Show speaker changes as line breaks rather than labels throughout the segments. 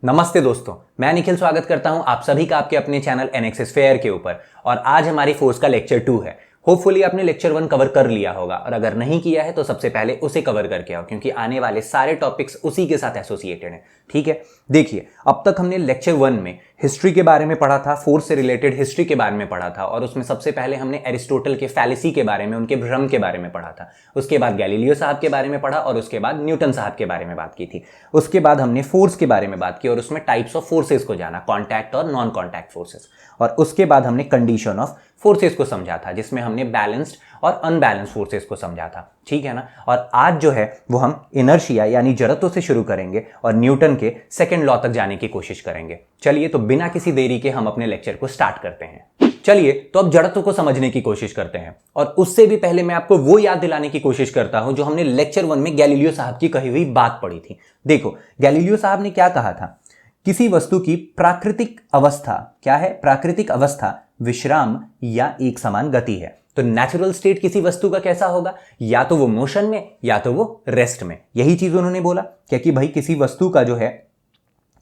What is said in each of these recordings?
नमस्ते दोस्तों, मैं निखिल स्वागत करता हूं आप सभी का आपके अपने चैनल एनएक्सिस फेयर के ऊपर। और आज हमारी फोर्स का लेक्चर 2 है। होपफुली आपने लेक्चर 1 कवर कर लिया होगा और अगर नहीं किया है तो सबसे पहले उसे कवर करके आओ, क्योंकि आने वाले सारे टॉपिक्स उसी के साथ एसोसिएटेड हैं। ठीक है, देखिए अब तक हमने लेक्चर 1 में हिस्ट्री के बारे में पढ़ा था, फोर्स से रिलेटेड हिस्ट्री के बारे में पढ़ा था और उसमें सबसे पहले हमने एरिस्टोटल के फैलेसी के बारे में, उनके भ्रम के बारे में पढ़ा था। उसके बाद गैलीलियो साहब के बारे में पढ़ा और उसके बाद न्यूटन साहब के बारे में बात की थी। उसके बाद हमने फोर्स के बारे में बात की और उसमें टाइप्स ऑफ फोर्सेस को जाना, कॉन्टैक्ट और नॉन कॉन्टैक्ट फोर्सेस। और उसके बाद हमने कंडीशन ऑफ फोर्सेस को समझा था, जिसमें हमने बैलेंस्ड और अनबैलेंस्ड फोर्सेस को समझा था। ठीक है ना। और आज जो है वो हम इनर्शिया यानी जड़त्व से शुरू करेंगे और न्यूटन के सेकंड लॉ तक जाने की कोशिश करेंगे। चलिए तो बिना किसी देरी के हम अपने लेक्चर को स्टार्ट करते हैं। चलिए तो अब जड़त्व को समझने की कोशिश करते हैं और उससे भी पहले मैं आपको वो याद दिलाने की कोशिश करता हूं जो हमने लेक्चर 1 में गैलीलियो साहब की कही हुई बात पढ़ी थी। देखो गैलीलियो साहब ने क्या कहा था, किसी वस्तु की प्राकृतिक अवस्था क्या है? प्राकृतिक अवस्था विश्राम या एक समान गति है। तो नेचुरल स्टेट किसी वस्तु का कैसा होगा? या तो वो मोशन में या तो वो रेस्ट में। यही चीज उन्होंने बोला क्या कि भाई किसी वस्तु का जो है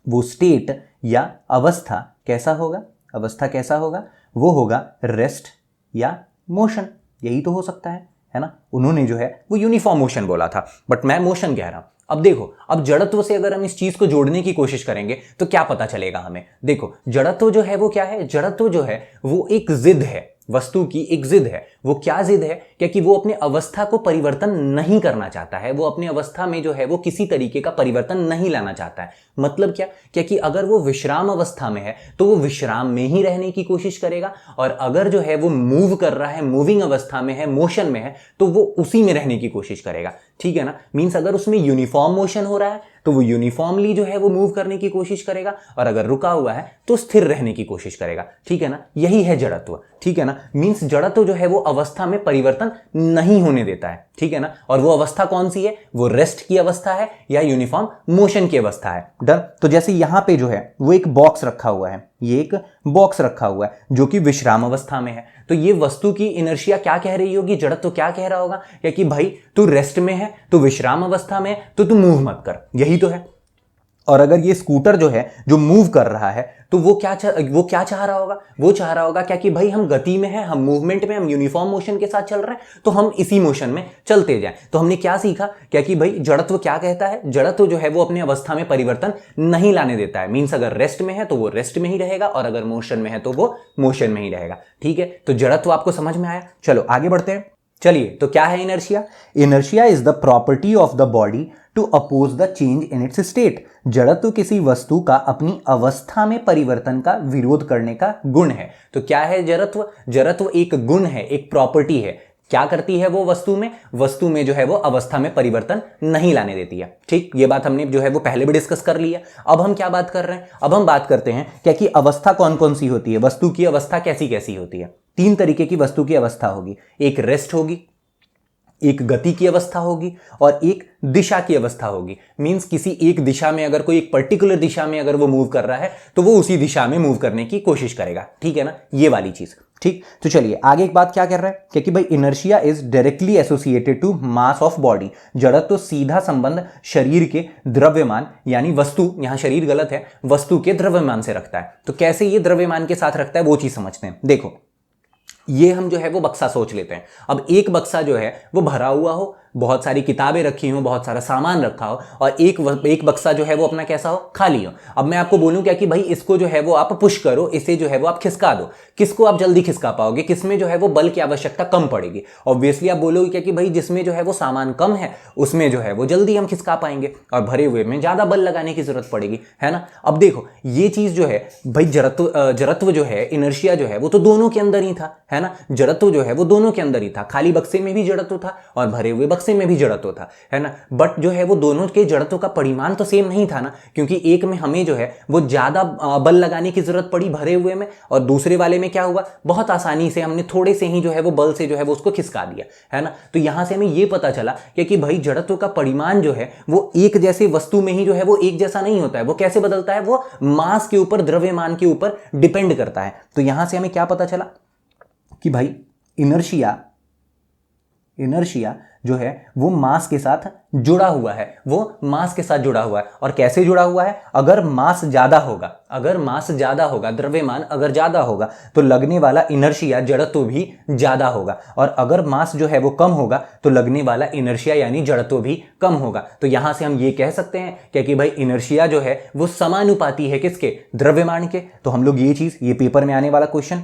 वो स्टेट या अवस्था कैसा होगा? अवस्था कैसा होगा? वो होगा रेस्ट या मोशन। यही तो हो सकता है ना। उन्होंने जो है वो यूनिफॉर्म मोशन बोला था, बट मैं मोशन कह रहा हूं। अब देखो, अब जड़त्व से अगर हम इस चीज को जोड़ने की कोशिश करेंगे तो क्या पता चलेगा हमें। देखो जड़त्व जो है वो क्या है? जड़त्व जो है वो एक जिद है, वस्तु की एक जिद है। वो क्या जिद है? क्योंकि वो अपने अवस्था को परिवर्तन नहीं करना चाहता है, वो अपनी अवस्था में जो है वो किसी तरीके का परिवर्तन नहीं लाना चाहता है। मतलब क्या? क्योंकि अगर वो विश्राम अवस्था में है तो वो विश्राम में ही रहने की कोशिश करेगा, और अगर जो है वो मूव कर रहा है, मूविंग अवस्था में है, मोशन में है, तो वो उसी में रहने की कोशिश करेगा। ठीक है ना। मींस अगर उसमें यूनिफॉर्म मोशन हो रहा है तो वो यूनिफॉर्मली जो है वो मूव करने की कोशिश करेगा, और अगर रुका हुआ है तो स्थिर रहने की कोशिश करेगा। ठीक है ना। यही है जड़त्व। ठीक है ना। मींस जड़त्व जो है वो अवस्था में परिवर्तन नहीं होने देता है। ठीक है ना। और वो अवस्था कौन सी है? वो रेस्ट की अवस्था है या यूनिफॉर्म मोशन की अवस्था है। डन। तो जैसे यहां पे जो है वो एक बॉक्स रखा हुआ है, ये एक बॉक्स रखा हुआ है जो कि विश्राम अवस्था में है। तो ये वस्तु की इनर्शिया क्या कह रही होगी? जड़त्व क्या कह रहा होगा? क्या कि भाई तू रेस्ट में है, तू विश्राम अवस्था में है, तो तू मूव मत कर। यही तो है। और अगर ये स्कूटर जो है जो मूव कर रहा है तो वो क्या चाह रहा होगा? वो चाह रहा होगा क्या कि भाई हम गति में हैं, हम मूवमेंट में, हम यूनिफॉर्म मोशन के साथ चल रहे हैं, तो हम इसी मोशन में चलते जाएं। तो हमने क्या सीखा? क्या कि भाई जड़त्व क्या कहता है? जड़त्व जो है वो अपनी अवस्था में परिवर्तन नहीं लाने देता है। मींस अगर रेस्ट में है तो वो रेस्ट में ही रहेगा, और अगर मोशन में है तो वो मोशन में ही रहेगा। ठीक है। तो जड़त्व आपको समझ में आया। चलो आगे बढ़ते हैं। चलिए तो क्या है inertia? Inertia is the property of the body to oppose the change in its state. जड़त्व किसी वस्तु का अपनी अवस्था में परिवर्तन का विरोध करने का गुण है। तो क्या है जड़त्व? जड़त्व एक गुण है, एक प्रॉपर्टी है। क्या करती है वो वस्तु में? वस्तु में जो है वो अवस्था में परिवर्तन नहीं लाने देती है। ठीक, ये बात हमने जो है वो पहले भी डिस्कस कर लिया। अब हम क्या बात कर रहे हैं? अब हम बात करते हैं क्या कि अवस्था कौन कौन सी होती है, वस्तु की अवस्था कैसी कैसी होती है। 3 तरीके की वस्तु की अवस्था होगी। एक रेस्ट होगी, एक गति की अवस्था होगी, और एक दिशा की अवस्था होगी। मींस किसी एक दिशा में अगर कोई एक पर्टिकुलर दिशा में अगर वो मूव कर रहा है तो वो उसी दिशा में मूव करने की कोशिश करेगा। ठीक है ना, ये वाली चीज। ठीक, तो चलिए आगे एक बात क्या कर रहा है क्योंकि भाई inertia is directly associated to mass of body. जड़त्व तो सीधा संबंध शरीर के द्रव्यमान यानी वस्तु, यहां शरीर गलत है, वस्तु के द्रव्यमान से रखता है। तो कैसे ये द्रव्यमान के साथ रखता है वो चीज समझते हैं। देखो ये हम जो है वो बक्सा सोच लेते हैं। अब एक बक्सा जो है वो भरा हुआ हो, बहुत सारी किताबें रखी हो, बहुत सारा सामान रखा हो, और एक बक्सा जो है वो अपना कैसा हो? खाली हो। अब मैं आपको बोलूं क्या कि भाई इसको जो है वो आप पुश करो, इसे जो है वो आप खिसका दो। किसको आप जल्दी खिसका पाओगे? किसमें जो है वो बल की आवश्यकता कम पड़ेगी? ऑब्वियसली आप बोलोगे क्या कि भाई जिसमें जो है वो सामान कम है उसमें जो है वो जल्दी हम खिसका पाएंगे, और भरे हुए में ज्यादा बल लगाने की जरूरत पड़ेगी, है ना। अब देखो ये चीज जो है भाई जड़त्व जो है, इनर्शिया जो है वो तो दोनों के अंदर ही था, है ना। जड़त्व जो है वो दोनों के अंदर ही था। खाली बक्से में भी जड़त्व था और भरे हुए बक्से में भी जड़त्व था, है ना। बट जो है वो दोनों के जड़त्व का परिमाण तो सेम नहीं था ना, क्योंकि एक में हमें जो है वो ज्यादा बल लगाने की जरूरत पड़ी भरे हुए में, और दूसरे वाले में क्या हुआ? बहुत आसानी से हमने थोड़े से ही जो है वो बल से जो है वो उसको खिसका दिया, है ना। तो यहां से हमें ये पता चला कि भाई जड़त्व का परिमाण जो है वो एक जैसे वस्तु में ही जो है वो एक जैसा नहीं होता है। वो कैसे बदलता है? वो मास के ऊपर, द्रव्यमान के ऊपर डिपेंड करता है। तो यहां से हमें क्या पता चला कि भाई इनर्शिया इनर्शिया जो है वो मास के साथ जुड़ा हुआ है, वो मास के साथ जुड़ा हुआ है। और कैसे जुड़ा हुआ है? अगर मास ज्यादा होगा, अगर मास ज्यादा होगा, द्रव्यमान अगर ज्यादा होगा तो लगने वाला इनर्शिया जड़त्व भी ज्यादा होगा, और अगर मास जो है वो कम होगा तो लगने वाला इनर्शिया यानी जड़त्व भी कम होगा। तो यहां से हम ये कह सकते हैं कि भाई इनर्शिया जो है वो समानुपाती है किसके? द्रव्यमान के। तो हम लोग ये चीज, ये पेपर में आने वाला क्वेश्चन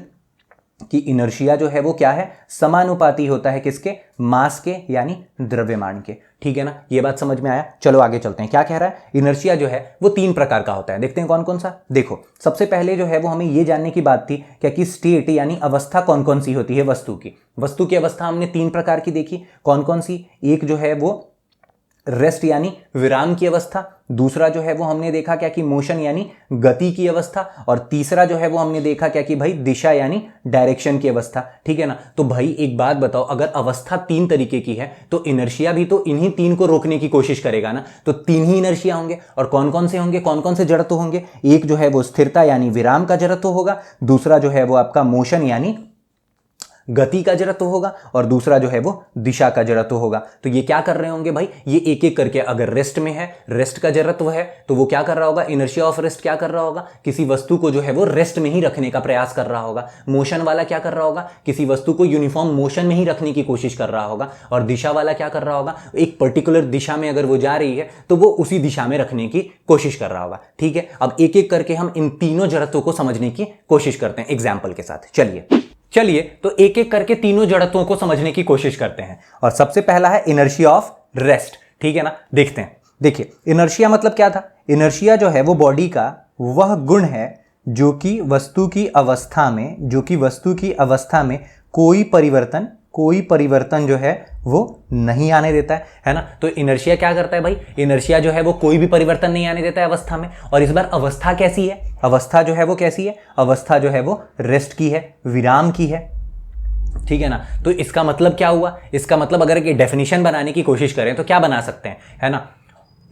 कि इनर्शिया जो है वो क्या है? समानुपाती होता है किसके? मास के यानी द्रव्यमान के। ठीक है ना, ये बात समझ में आया। चलो आगे चलते हैं। क्या कह रहा है? इनर्शिया जो है वो 3 प्रकार का होता है। देखते हैं कौन कौन सा। देखो, सबसे पहले जो है वो हमें ये जानने की बात थी क्या कि स्टेट यानी अवस्था कौन कौन सी होती है वस्तु की। वस्तु की अवस्था हमने 3 प्रकार की देखी। कौन कौन सी? एक जो है वो रेस्ट यानी विराम की अवस्था, दूसरा जो है वो हमने देखा क्या कि मोशन यानी गति की अवस्था, और तीसरा जो है वो हमने देखा क्या कि भाई दिशा यानी डायरेक्शन की अवस्था। ठीक है ना। तो भाई एक बात बताओ, अगर अवस्था 3 तरीके की है तो इनर्शिया भी तो इन्हीं 3 को रोकने की कोशिश करेगा ना। तो 3 ही इनर्शिया होंगे। और कौन कौन से होंगे? कौन कौन से जड़त्व होंगे? एक जो है वो स्थिरता यानी विराम का जड़त्व होगा, दूसरा जो है वो आपका मोशन यानी गति का जड़त्व होगा, और दूसरा जो है वो दिशा का जड़त्व होगा। तो ये क्या कर रहे होंगे भाई? ये एक एक करके, अगर रेस्ट में है, रेस्ट का जड़त्व है तो वो क्या कर रहा होगा? इनर्शिया ऑफ रेस्ट क्या कर रहा होगा? किसी वस्तु को जो है वो रेस्ट में ही रखने का प्रयास कर रहा होगा। मोशन वाला क्या कर रहा होगा? किसी वस्तु को यूनिफॉर्म मोशन में ही रखने की कोशिश कर रहा होगा। और दिशा वाला क्या कर रहा होगा? एक पर्टिकुलर दिशा में अगर वो जा रही है तो वो उसी दिशा में रखने की कोशिश कर रहा होगा। ठीक है, अब एक एक करके हम इन तीनों जड़त्वों को समझने की कोशिश करते हैं एग्जाम्पल के साथ। चलिए तो एक एक करके तीनों जड़त्वों को समझने की कोशिश करते हैं। और सबसे पहला है इनर्शिया ऑफ रेस्ट। ठीक है ना, देखते हैं। देखिए, इनर्शिया मतलब क्या था? इनर्शिया जो है वो बॉडी का वह गुण है जो कि वस्तु की अवस्था में कोई परिवर्तन जो है वो नहीं आने देता है ना। तो इनर्शिया क्या करता है भाई? इनर्शिया जो है वो कोई भी परिवर्तन नहीं आने देता है अवस्था में। और इस बार अवस्था कैसी है? अवस्था जो है वो कैसी है? अवस्था जो है वो रेस्ट की है, विराम की है। ठीक है ना। तो इसका मतलब क्या हुआ? इसका मतलब अगर एक डेफिनेशन बनाने की कोशिश करें तो क्या बना सकते हैं, है ना।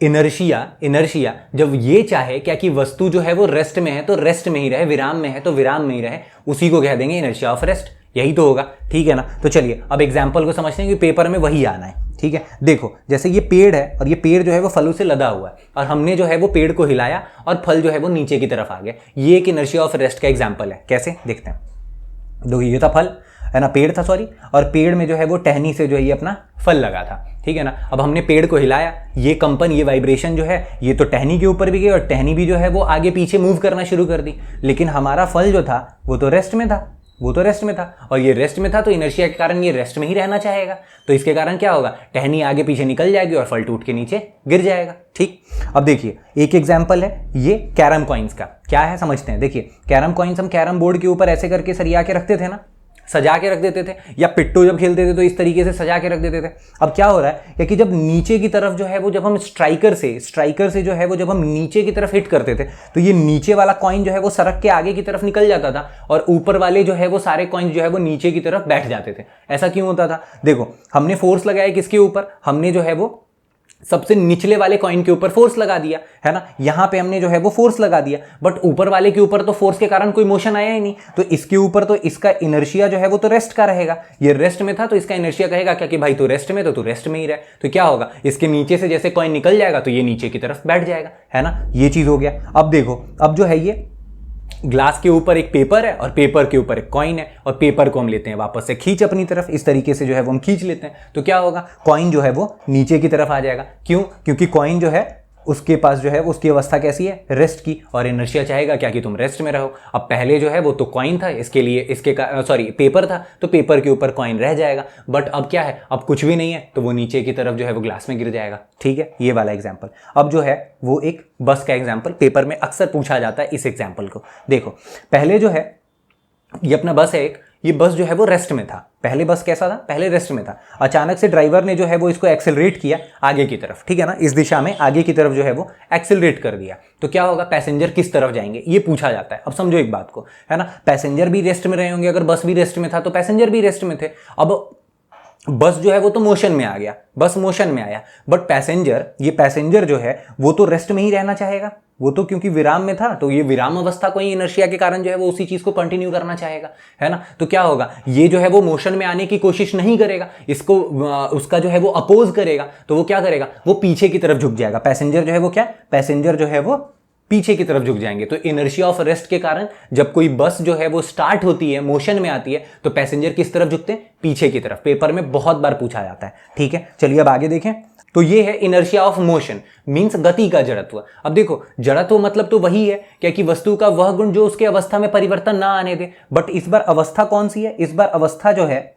इनर्शिया जब ये चाहे क्या कि वस्तु जो है वो रेस्ट में है तो रेस्ट में ही रहे, विराम में है तो विराम में ही रहे, उसी को कह देंगे इनर्शिया ऑफ रेस्ट। यही तो होगा। ठीक है ना। तो चलिए अब एग्जाम्पल को समझते हैं कि पेपर में वही आना है। ठीक है, देखो जैसे ये पेड़ है और ये पेड़ जो है वो फलों से लदा हुआ है, और हमने जो है वो पेड़ को हिलाया और फल जो है वो नीचे की तरफ आ गया। ये एक इनर्शिया ऑफ रेस्ट का एग्जाम्पल है। कैसे? देखते हैं। देखो, ये था फल, है ना, पेड़ था सॉरी, और पेड़ में जो है वो टहनी से जो है ये अपना फल लगा था। ठीक है ना। अब हमने पेड़ को हिलाया, ये कंपन, ये वाइब्रेशन जो है ये तो टहनी के ऊपर भी गई, और टहनी भी जो है वो आगे पीछे मूव करना शुरू कर दी। लेकिन हमारा फल जो था वो तो रेस्ट में था, और ये रेस्ट में था तो इनर्शिया के कारण ये रेस्ट में ही रहना चाहेगा। तो इसके कारण क्या होगा? टहनी आगे पीछे निकल जाएगी और फल टूट के नीचे गिर जाएगा। ठीक, अब देखिए एक एग्जाम्पल है ये कैरम कॉइन्स का। क्या है समझते हैं। देखिए, कैरम कॉइन्स हम कैरम बोर्ड के ऊपर ऐसे करके सरिया के रखते थे ना, सजा के रख देते थे, या पिट्टू जब खेलते थे तो इस तरीके से सजा के रख देते थे। अब क्या हो रहा है कि जब नीचे की तरफ जो है वो, जब हम स्ट्राइकर से जो है वो जब हम नीचे की तरफ हिट करते थे तो ये नीचे वाला कॉइन जो है वो सरक के आगे की तरफ निकल जाता था, और ऊपर वाले जो है वो सारे कॉइन जो है वो नीचे की तरफ बैठ जाते थे। ऐसा क्यों होता था? देखो, हमने फोर्स लगाया किसके ऊपर? हमने जो है वो सबसे निचले वाले कॉइन के ऊपर फोर्स लगा दिया, है ना। यहां पे हमने जो है वो फोर्स लगा दिया, बट ऊपर वाले के ऊपर तो फोर्स के कारण कोई मोशन आया ही नहीं, तो इसके ऊपर तो इसका इनर्शिया जो है वो तो रेस्ट का रहेगा। ये रेस्ट में था तो इसका इनर्शिया कहेगा क्या कि भाई तू रेस्ट में, तो तू रेस्ट में ही रहे। तो क्या होगा? इसके नीचे से जैसे कॉइन निकल जाएगा तो ये नीचे की तरफ बैठ जाएगा, है ना। ये चीज हो गया। अब देखो, अब जो है ये ग्लास के ऊपर एक पेपर है और पेपर के ऊपर एक कॉइन है, और पेपर को हम लेते हैं वापस से खींच अपनी तरफ, इस तरीके से जो है वो हम खींच लेते हैं। तो क्या होगा? कॉइन जो है वो नीचे की तरफ आ जाएगा। क्यों? क्योंकि कॉइन जो है उसके पास जो है उसकी अवस्था कैसी है? रेस्ट की, और इनर्शिया चाहेगा क्या कि तुम रेस्ट में रहो। अब पहले जो है वो तो कॉइन था, इसके लिए पेपर था तो पेपर के ऊपर कॉइन रह जाएगा, बट अब क्या है? अब कुछ भी नहीं है तो वो नीचे की तरफ जो है वो ग्लास में गिर जाएगा। ठीक है, ये वाला एग्जाम्पल। अब जो है वो एक बस का एग्जाम्पल पेपर में अक्सर पूछा जाता है। इस एग्जाम्पल को देखो, पहले जो है ये अपना बस है एक, ये बस जो है वो रेस्ट में था। पहले बस कैसा था? पहले रेस्ट में था। अचानक से ड्राइवर ने जो है वो इसको एक्सेलरेट किया आगे की तरफ, ठीक है ना, इस दिशा में आगे की तरफ जो है वो एक्सेलरेट कर दिया। तो क्या होगा? पैसेंजर किस तरफ जाएंगे ये पूछा जाता है। अब समझो एक बात को, है ना, पैसेंजर भी रेस्ट में रहे होंगे। अगर बस भी रेस्ट में था तो पैसेंजर भी रेस्ट में थे। अब बस जो है वो तो मोशन में आ गया, बस मोशन में आया, बट पैसेंजर जो है वो तो रेस्ट में ही रहना चाहेगा, वो तो क्योंकि विराम में था, तो ये विराम अवस्था को ही इनर्शिया के कारण जो है वो उसी चीज को कंटिन्यू करना चाहेगा, है ना। तो क्या होगा, ये जो है वो मोशन में आने की कोशिश नहीं करेगा, इसको उसका जो है वो अपोज करेगा, तो वो क्या करेगा, वो पीछे की तरफ झुक जाएगा। पैसेंजर जो है वो क्या, पैसेंजर जो है वो पीछे की तरफ झुक जाएंगे। तो इनर्शिया ऑफ रेस्ट के कारण जब कोई बस जो है वो स्टार्ट होती है, मोशन में आती है, तो पैसेंजर किस तरफ झुकते हैं, पीछे की तरफ। पेपर में बहुत बार पूछा जाता है, ठीक है। चलिए अब आगे देखें। तो ये है इनर्शिया ऑफ मोशन, मींस गति का जड़त्व। अब देखो, जड़त्व मतलब तो वही है क्या कि वस्तु का वह गुण जो उसके अवस्था में परिवर्तन ना आने दे, बट इस बार अवस्था कौन सी है, इस बार अवस्था जो है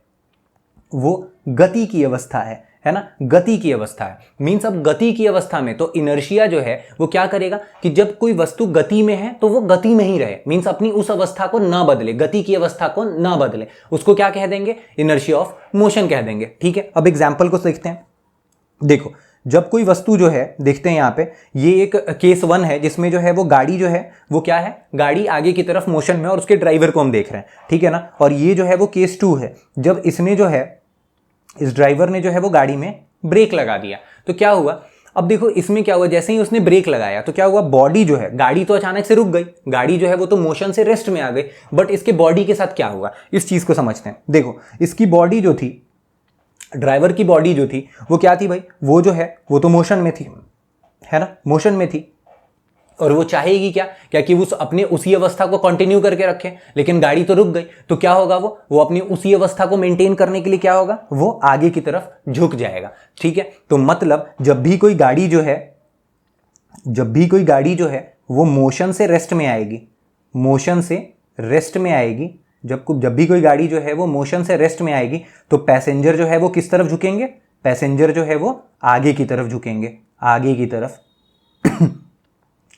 वो गति की अवस्था है ना, गति की अवस्था है। मींस अब गति की अवस्था में तो इनर्शिया जो है वो क्या करेगा कि जब कोई वस्तु गति में है तो वो गति में ही रहे, मींस अपनी उस अवस्था को ना बदले, गति की अवस्था को ना बदले, उसको क्या कह देंगे, इनर्शिया ऑफ मोशन कह देंगे, ठीक है। अब एग्जाम्पल को देखते हैं। देखो, जब कोई वस्तु जो है, देखते हैं यहाँ पे, ये एक केस 1 है जिसमें जो है वो गाड़ी जो है वो क्या है, गाड़ी आगे की तरफ मोशन में और उसके ड्राइवर को हम देख रहे हैं, ठीक है ना। और ये जो है वो केस 2 है, जब इसने जो है, इस ड्राइवर ने जो है वो गाड़ी में ब्रेक लगा दिया, तो क्या हुआ। अब देखो इसमें क्या हुआ, जैसे ही उसने ब्रेक लगाया तो क्या हुआ, बॉडी जो है, गाड़ी तो अचानक से रुक गई, गाड़ी जो है वो तो मोशन से रेस्ट में आ गई, बट इसके बॉडी के साथ क्या हुआ, इस चीज को समझते हैं। देखो, इसकी बॉडी जो थी, ड्राइवर की बॉडी जो थी वो क्या थी भाई, वो जो है वो तो मोशन में थी, है ना, मोशन में थी, और वो चाहेगी क्या क्या कि उस अपने उसी अवस्था को कंटिन्यू करके रखे, लेकिन गाड़ी तो रुक गई, तो क्या होगा, वो अपनी उसी अवस्था को मेंटेन करने के लिए क्या होगा, वो आगे की तरफ झुक जाएगा, ठीक है। तो मतलब जब भी कोई गाड़ी जो है वो मोशन से रेस्ट में आएगी, मोशन से रेस्ट में आएगी, जब भी कोई गाड़ी जो है वो मोशन से रेस्ट में आएगी, तो पैसेंजर जो है वो किस तरफ झुकेंगे, पैसेंजर जो है वो आगे की तरफ झुकेंगे, आगे की तरफ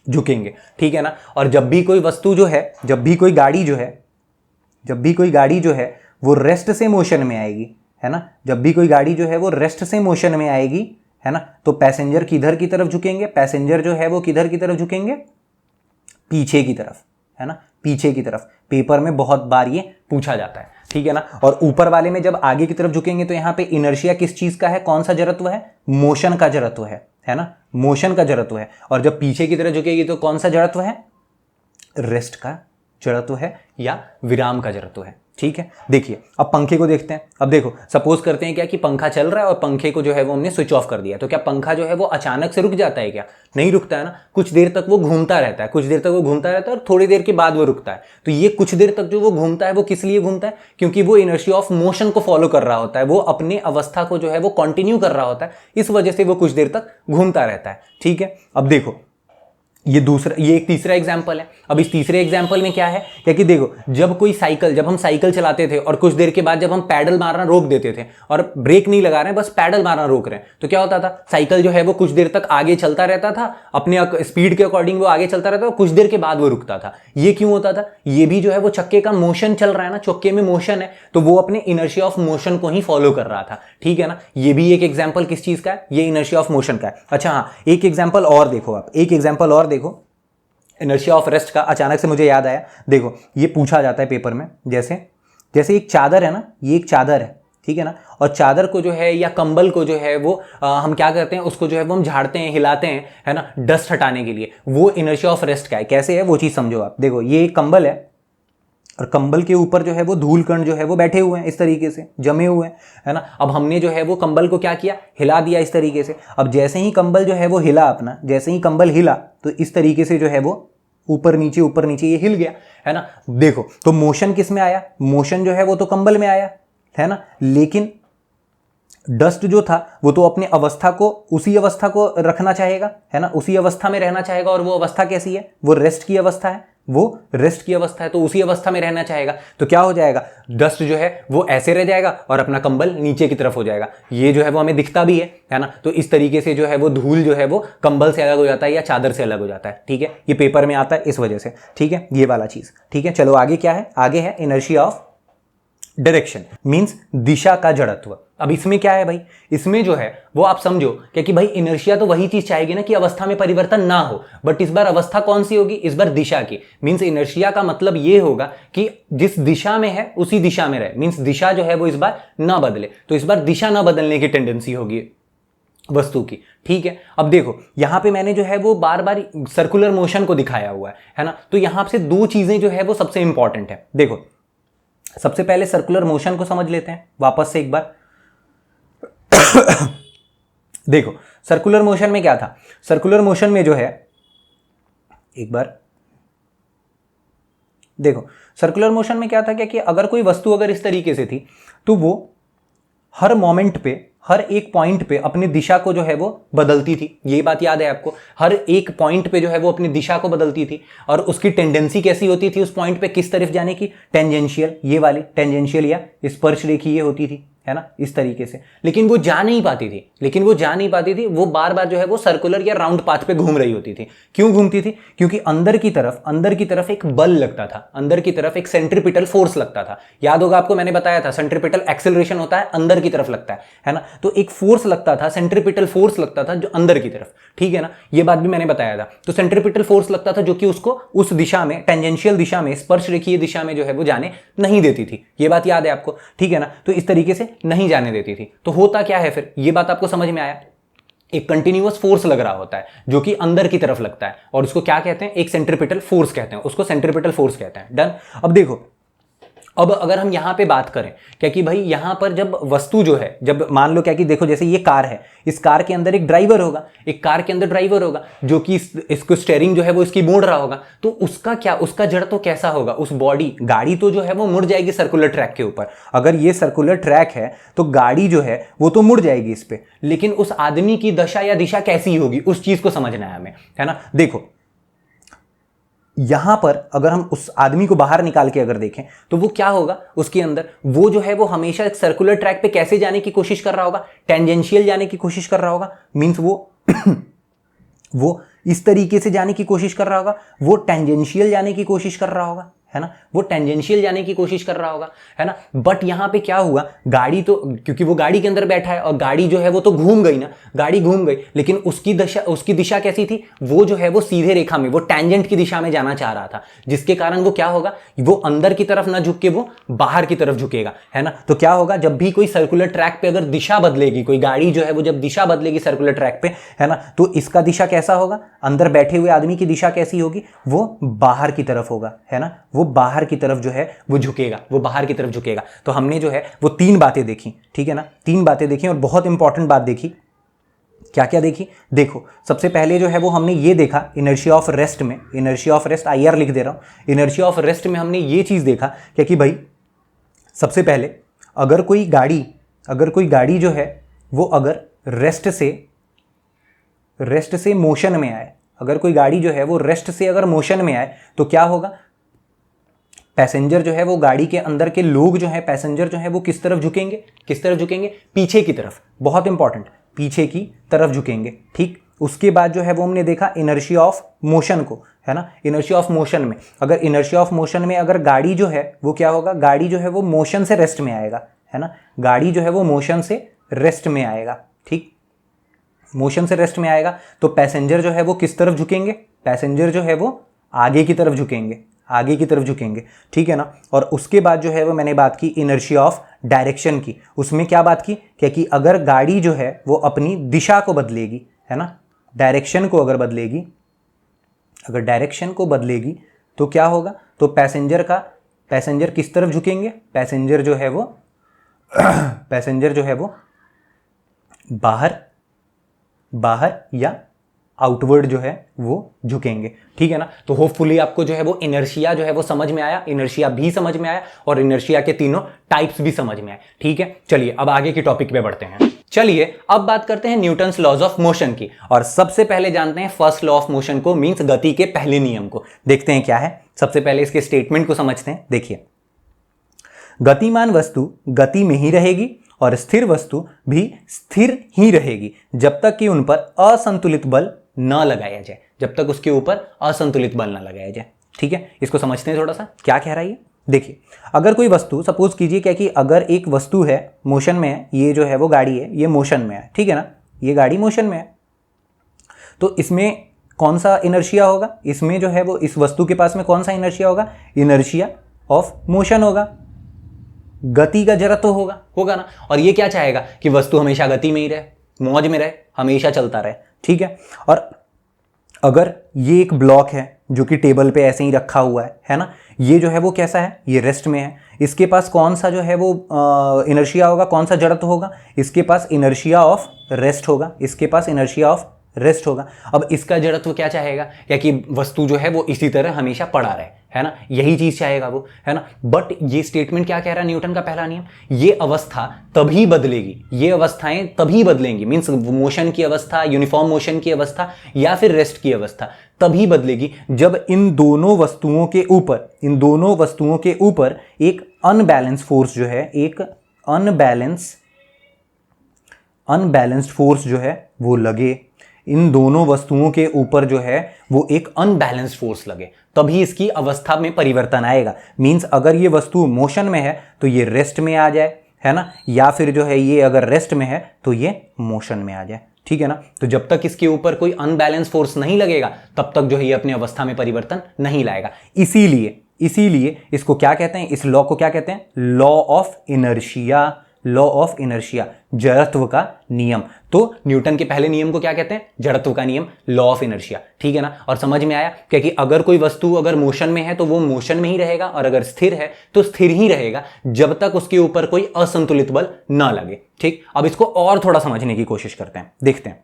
झुकेंगे, ठीक है ना। और जब भी कोई वस्तु जो है, जब भी कोई गाड़ी जो है वो रेस्ट से मोशन में आएगी, है ना, जब भी कोई गाड़ी जो है वो रेस्ट से मोशन में आएगी, है ना, तो पैसेंजर किधर की तरफ झुकेंगे, पैसेंजर जो है वो किधर की तरफ झुकेंगे, पीछे की तरफ, है ना, पीछे की तरफ। पेपर में बहुत बार ये पूछा जाता है, ठीक है ना। और ऊपर वाले में जब आगे की तरफ झुकेंगे तो यहाँ पे इनर्शिया किस चीज का है, कौन सा जड़त्व है, मोशन का जड़त्व है ना, मोशन का जड़त्व है। और जब पीछे की तरफ झुकेगी तो कौन सा जड़त्व है, रेस्ट का जड़त्व है या विराम का जड़त्व है, ठीक है। देखिए अब पंखे को देखते हैं। अब देखो, सपोज करते हैं क्या कि पंखा चल रहा है और पंखे को जो है वो हमने स्विच ऑफ कर दिया, तो क्या पंखा जो है वो अचानक से रुक जाता है क्या, नहीं रुकता है ना, कुछ देर तक वो घूमता रहता है, कुछ देर तक वो घूमता रहता है और थोड़ी देर के बाद वो रुकता है। तो ये कुछ देर तक जो वो घूमता है वो किस लिए घूमता है, क्योंकि वो इनर्शिया ऑफ मोशन को फॉलो कर रहा होता है, वो अपने अवस्था को जो है वो कंटिन्यू कर रहा होता है, इस वजह से वो कुछ देर तक घूमता रहता है, ठीक है। अब देखो, ये एक तीसरा एग्जाम्पल है। अब इस तीसरे एग्जाम्पल में क्या है कि देखो, जब हम साइकिल चलाते थे और कुछ देर के बाद जब हम पैडल मारना रोक देते थे और ब्रेक नहीं लगा रहे हैं, बस पैडल मारना रोक रहे हैं, तो क्या होता था, साइकिल जो है वो कुछ देर तक आगे चलता रहता था, अपने स्पीड के अकॉर्डिंग वो आगे चलता रहता था, कुछ देर के बाद वो रुकता था। ये क्यों होता था, ये भी जो है वो चक्के का मोशन चल रहा है ना, चक्के में मोशन है, तो वो अपने इनर्शिया ऑफ मोशन को ही फॉलो कर रहा था, ठीक है ना। ये भी एक एग्जाम्पल किस चीज का है, ये इनर्शिया ऑफ मोशन का है। अच्छा हाँ, एक एग्जाम्पल और देखो, आप एक एग्जाम्पल और देखो इनर्शिया ऑफ रेस्ट का, अचानक से मुझे याद आया। देखो, ये पूछा जाता है पेपर में, जैसे एक चादर है ना, ये एक चादर है, ठीक है ना, और चादर को जो है या कंबल को जो है वो हम क्या करते हैं, उसको जो है वो हम झाड़ते हैं, हिलाते हैं, है ना, डस्ट हटाने के लिए, वो इनर्शिया ऑफ रेस्ट का है। कैसे है वो चीज समझो आप। देखो, ये एक कंबल है और कंबल के ऊपर जो है वो धूल कण जो है वो बैठे हुए हैं, इस तरीके से जमे हुए हैं, है ना। अब हमने जो है वो कंबल को क्या किया, हिला दिया इस तरीके से। अब जैसे ही कंबल जो है वो हिला, अपना जैसे ही कंबल हिला, तो इस तरीके से जो है वो ऊपर नीचे ये हिल गया, है ना। देखो, तो मोशन किस में आया, मोशन जो है वो तो कंबल में आया, है ना, लेकिन डस्ट जो था वो तो अपने अवस्था को, उसी अवस्था को रखना चाहेगा, है ना, उसी अवस्था में रहना चाहेगा। और वो अवस्था कैसी है, वो रेस्ट की अवस्था है, वो रेस्ट की अवस्था है, तो उसी अवस्था में रहना चाहेगा। तो क्या हो जाएगा, डस्ट जो है वो ऐसे रह जाएगा और अपना कंबल नीचे की तरफ हो जाएगा। ये जो है वो हमें दिखता भी है ना। तो इस तरीके से जो है वो धूल जो है वो कंबल से अलग हो जाता है या चादर से अलग हो जाता है, ठीक है। ये पेपर में आता है इस वजह से, ठीक है, ये वाला चीज, ठीक है। चलो आगे क्या है, आगे है इनर्शिया ऑफ डायरेक्शन, मींस दिशा का जड़त्व। अब इसमें क्या है भाई, इसमें जो है वो आप समझो कि भाई इनर्शिया तो वही चीज चाहेगी ना कि अवस्था में परिवर्तन ना हो, बट इस बार अवस्था कौन सी होगी, इस बार दिशा की। मींस इनर्शिया का मतलब ये होगा कि जिस दिशा में है उसी दिशा में रहे, मींस दिशा जो है वो इस बार ना बदले, तो इस बार दिशा ना बदलने की टेंडेंसी होगी वस्तु की। ठीक है, अब देखो यहां पे मैंने जो है वो बार बार सर्कुलर मोशन को दिखाया हुआ है ना। तो यहां से दो चीजें जो है वो सबसे इंपॉर्टेंट है। देखो सबसे पहले सर्कुलर मोशन को समझ लेते हैं वापस से एक बार। देखो सर्कुलर मोशन में क्या था, सर्कुलर मोशन में जो है एक बार देखो सर्कुलर मोशन में क्या था, क्या कि अगर कोई वस्तु अगर इस तरीके से थी तो वो हर मोमेंट पे, हर एक पॉइंट पे अपनी दिशा को जो है वो बदलती थी। ये बात याद है आपको, हर एक पॉइंट पे जो है वो अपनी दिशा को बदलती थी। और उसकी टेंडेंसी कैसी होती थी उस पॉइंट पे किस तरफ जाने की, टेंजेंशियल, ये वाली टेंजेंशियल या स्पर्श रेखीय होती थी, है ना, इस तरीके से। लेकिन वो जा नहीं पाती थी, लेकिन वो जा नहीं पाती थी, वो बार बार जो है वो सर्कुलर या राउंड पाथ पे घूम रही होती थी। क्यों घूमती थी, क्योंकि अंदर की तरफ एक बल लगता था, अंदर की तरफ एक सेंट्रीपिटल फोर्स लगता था। याद होगा आपको, मैंने बताया था सेंट्रीपिटल एक्सेलरेशन होता है अंदर की तरफ लगता है ना। तो एक फोर्स लगता था, सेंट्रीपिटल फोर्स लगता था जो अंदर की तरफ, ठीक है ना, ये बात भी मैंने बताया था। तो सेंट्रीपिटल फोर्स लगता था जो कि उसको उस दिशा में, टेंजेंशियल दिशा में, स्पर्श रेखीय दिशा में जो है वो जाने नहीं देती थी। ये बात याद है आपको, ठीक है ना। तो इस तरीके से नहीं जाने देती थी। तो होता क्या है फिर, ये बात आपको समझ में आया, एक कंटिन्यूअस फोर्स लग रहा होता है जो कि अंदर की तरफ लगता है, और उसको क्या कहते हैं, एक सेंट्रीपिटल फोर्स कहते हैं, उसको सेंट्रीपिटल फोर्स कहते हैं। डन। अब देखो, अब अगर हम यहां पे बात करें क्या कि भाई यहां पर जब वस्तु जो है, जब मान लो क्या कि देखो जैसे ये कार है, इस कार के अंदर एक ड्राइवर होगा, एक कार के अंदर ड्राइवर होगा जो कि इसको स्टीयरिंग जो है वो इसकी मोड़ रहा होगा। तो उसका क्या, उसका जड़ तो कैसा होगा, उस बॉडी, गाड़ी तो जो है वो मुड़ जाएगी सर्कुलर ट्रैक के ऊपर। अगर ये सर्कुलर ट्रैक है तो गाड़ी जो है वो तो मुड़ जाएगी इस पे, लेकिन उस आदमी की दशा या दिशा कैसी होगी उस चीज को समझना है हमें, है ना। देखो यहां पर अगर हम उस आदमी को बाहर निकाल के अगर देखें तो वो क्या होगा, उसके अंदर वो जो है वो हमेशा एक सर्कुलर ट्रैक पे कैसे जाने की कोशिश कर रहा होगा, टेंजेंशियल जाने की कोशिश कर रहा होगा। मींस वो वो इस तरीके से जाने की कोशिश कर रहा होगा, वो टेंजेंशियल जाने की कोशिश कर रहा होगा, है ना, वो टेंजेंशियल जाने की कोशिश कर रहा होगा, है ना। बट यहां पे क्या हुआ, गाड़ी तो, क्योंकि वो गाड़ी के अंदर बैठा है और गाड़ी जो है वो तो घूम गई ना, गाड़ी घूम गई, लेकिन उसकी दिशा कैसी थी, वो जो है वो सीधे रेखा में, वो टेंजेंट की दिशा में जाना चाह रहा था, जिसके कारण वो क्या होगा, वो अंदर की तरफ ना झुक के वो बाहर की तरफ झुकेगा, है ना। तो क्या होगा, जब भी कोई सर्कुलर ट्रैक पे अगर दिशा बदलेगी, कोई गाड़ी जो है वो जब दिशा बदलेगी सर्कुलर ट्रैक पे, है ना, तो इसका दिशा कैसा होगा, अंदर बैठे हुए आदमी की दिशा कैसी होगी, वो बाहर की तरफ होगा, है ना, वो बाहर की तरफ जो है वो झुकेगा, वो बाहर की तरफ झुकेगा। तो हमने जो है वो तीन बातें देखी, ठीक है ना, तीन बातें देखी और बहुत इंपॉर्टेंट बात देखी। क्या क्या देखी, देखो सबसे पहले जो है वो हमने ये देखा इनर्शिया ऑफ रेस्ट में, इनर्शिया ऑफ रेस्ट IR लिख दे रहा हूं, इनर्शिया ऑफ रेस्ट में हमने ये चीज देखा क्या कि भाई सबसे पहले अगर कोई गाड़ी जो है वो अगर रेस्ट से मोशन में आए, अगर कोई गाड़ी जो है वो रेस्ट से अगर मोशन में आए तो क्या होगा, पैसेंजर जो है वो, गाड़ी के अंदर के लोग जो है, पैसेंजर जो है वो किस तरफ झुकेंगे, किस तरफ झुकेंगे, पीछे की तरफ, बहुत इंपॉर्टेंट, पीछे की तरफ झुकेंगे। ठीक, उसके बाद जो है वो हमने देखा इनर्शिया ऑफ मोशन को, है ना। इनर्शिया ऑफ मोशन में, अगर इनर्शिया ऑफ मोशन में अगर गाड़ी जो है वो क्या होगा, गाड़ी जो है वो मोशन से रेस्ट में आएगा, है ना, गाड़ी जो है वो मोशन से रेस्ट में आएगा। ठीक, मोशन से रेस्ट में आएगा तो पैसेंजर जो है वो किस तरफ झुकेंगे, पैसेंजर जो है वो आगे की तरफ झुकेंगे, आगे की तरफ झुकेंगे, ठीक है ना। और उसके बाद जो है वो मैंने बात की इनर्शिया ऑफ डायरेक्शन की, उसमें क्या बात की, क्या कि अगर गाड़ी जो है वो अपनी दिशा को बदलेगी, है ना, डायरेक्शन को अगर बदलेगी, अगर डायरेक्शन को बदलेगी तो क्या होगा, तो पैसेंजर किस तरफ झुकेंगे, पैसेंजर जो है वो बाहर या आउटवर्ड जो है वो झुकेंगे, ठीक है ना। तो होपफुली आपको जो है वो इनर्शिया जो है वो समझ में आया, इनर्शिया भी समझ में आया और इनर्शिया के तीनों टाइप्स भी समझ में आए, ठीक है। चलिए अब आगे की टॉपिक पे बढ़ते हैं। चलिए अब बात करते हैं न्यूटन्स लॉज ऑफ मोशन की, और सबसे पहले जानते हैं फर्स्ट लॉ ऑफ मोशन को, मींस गति के पहले नियम को। देखते हैं क्या है, सबसे पहले इसके स्टेटमेंट को समझते हैं। देखिए, गतिमान वस्तु गति में ही रहेगी और स्थिर वस्तु भी स्थिर ही रहेगी जब तक कि उन पर असंतुलित बल न लगाया जाए, जब तक उसके ऊपर असंतुलित बल न लगाया जाए, ठीक है। इसको समझते हैं थोड़ा सा, क्या कह रहा है ये। देखिए, अगर कोई वस्तु, सपोज कीजिए क्या कि अगर एक वस्तु है मोशन में है, ये जो है वो गाड़ी है, ये मोशन में है, ठीक है ना, ये गाड़ी मोशन में है, तो इसमें कौन सा इनर्शिया होगा, इसमें जो है वो इस वस्तु के पास में कौन सा इनर्शिया होगा, इनर्शिया ऑफ मोशन होगा, गति का जरा तो होगा ना। और ये क्या चाहेगा कि वस्तु हमेशा गति में ही रहे, मौज में रहे, हमेशा चलता रहे, ठीक है। और अगर ये एक ब्लॉक है जो कि टेबल पे ऐसे ही रखा हुआ है ना, ये जो है वो कैसा है, ये रेस्ट में है, इसके पास कौन सा जो है वो इनर्शिया होगा, कौन सा जड़त्व होगा, इसके पास इनर्शिया ऑफ रेस्ट होगा, इसके पास इनर्शिया ऑफ रेस्ट होगा। अब इसका जड़त्व क्या चाहेगा, क्या कि वस्तु जो है वो इसी तरह हमेशा पड़ा रहे, है ना, यही चीज चाहेगा वो, है ना। बट ये स्टेटमेंट क्या कह रहा है, न्यूटन का पहला नियम, ये अवस्था तभी बदलेगी, ये अवस्थाएं तभी बदलेंगी, मींस मोशन की अवस्था, यूनिफॉर्म मोशन की अवस्था या फिर रेस्ट की अवस्था तभी बदलेगी जब इन दोनों वस्तुओं के ऊपर एक अनबैलेंस फोर्स जो है, एक अनबैलेंस्ड फोर्स जो है वो लगे, इन दोनों वस्तुओं के ऊपर जो है वो एक अनबैलेंस्ड फोर्स लगे, तभी इसकी अवस्था में परिवर्तन आएगा। मींस अगर ये वस्तु मोशन में है तो ये रेस्ट में आ जाए, है ना, या फिर जो है ये अगर रेस्ट में है तो ये मोशन में आ जाए, ठीक है ना। तो जब तक इसके ऊपर कोई अनबैलेंस फोर्स नहीं लगेगा तब तक जो है ये अपनी अवस्था में परिवर्तन नहीं लाएगा। इसीलिए इसको क्या कहते हैं, इस लॉ को क्या कहते हैं, लॉ ऑफ इनर्शिया, जड़त्व का नियम। तो न्यूटन के पहले नियम को क्या कहते हैं, जड़त्व का नियम, लॉ ऑफ इनर्शिया, ठीक है ना। और समझ में आया कि अगर कोई वस्तु अगर मोशन में है तो वो मोशन में ही रहेगा, और अगर स्थिर है तो स्थिर ही रहेगा जब तक उसके ऊपर कोई असंतुलित बल ना लगे, ठीक। अब इसको और थोड़ा समझने की कोशिश करते हैं, देखते हैं।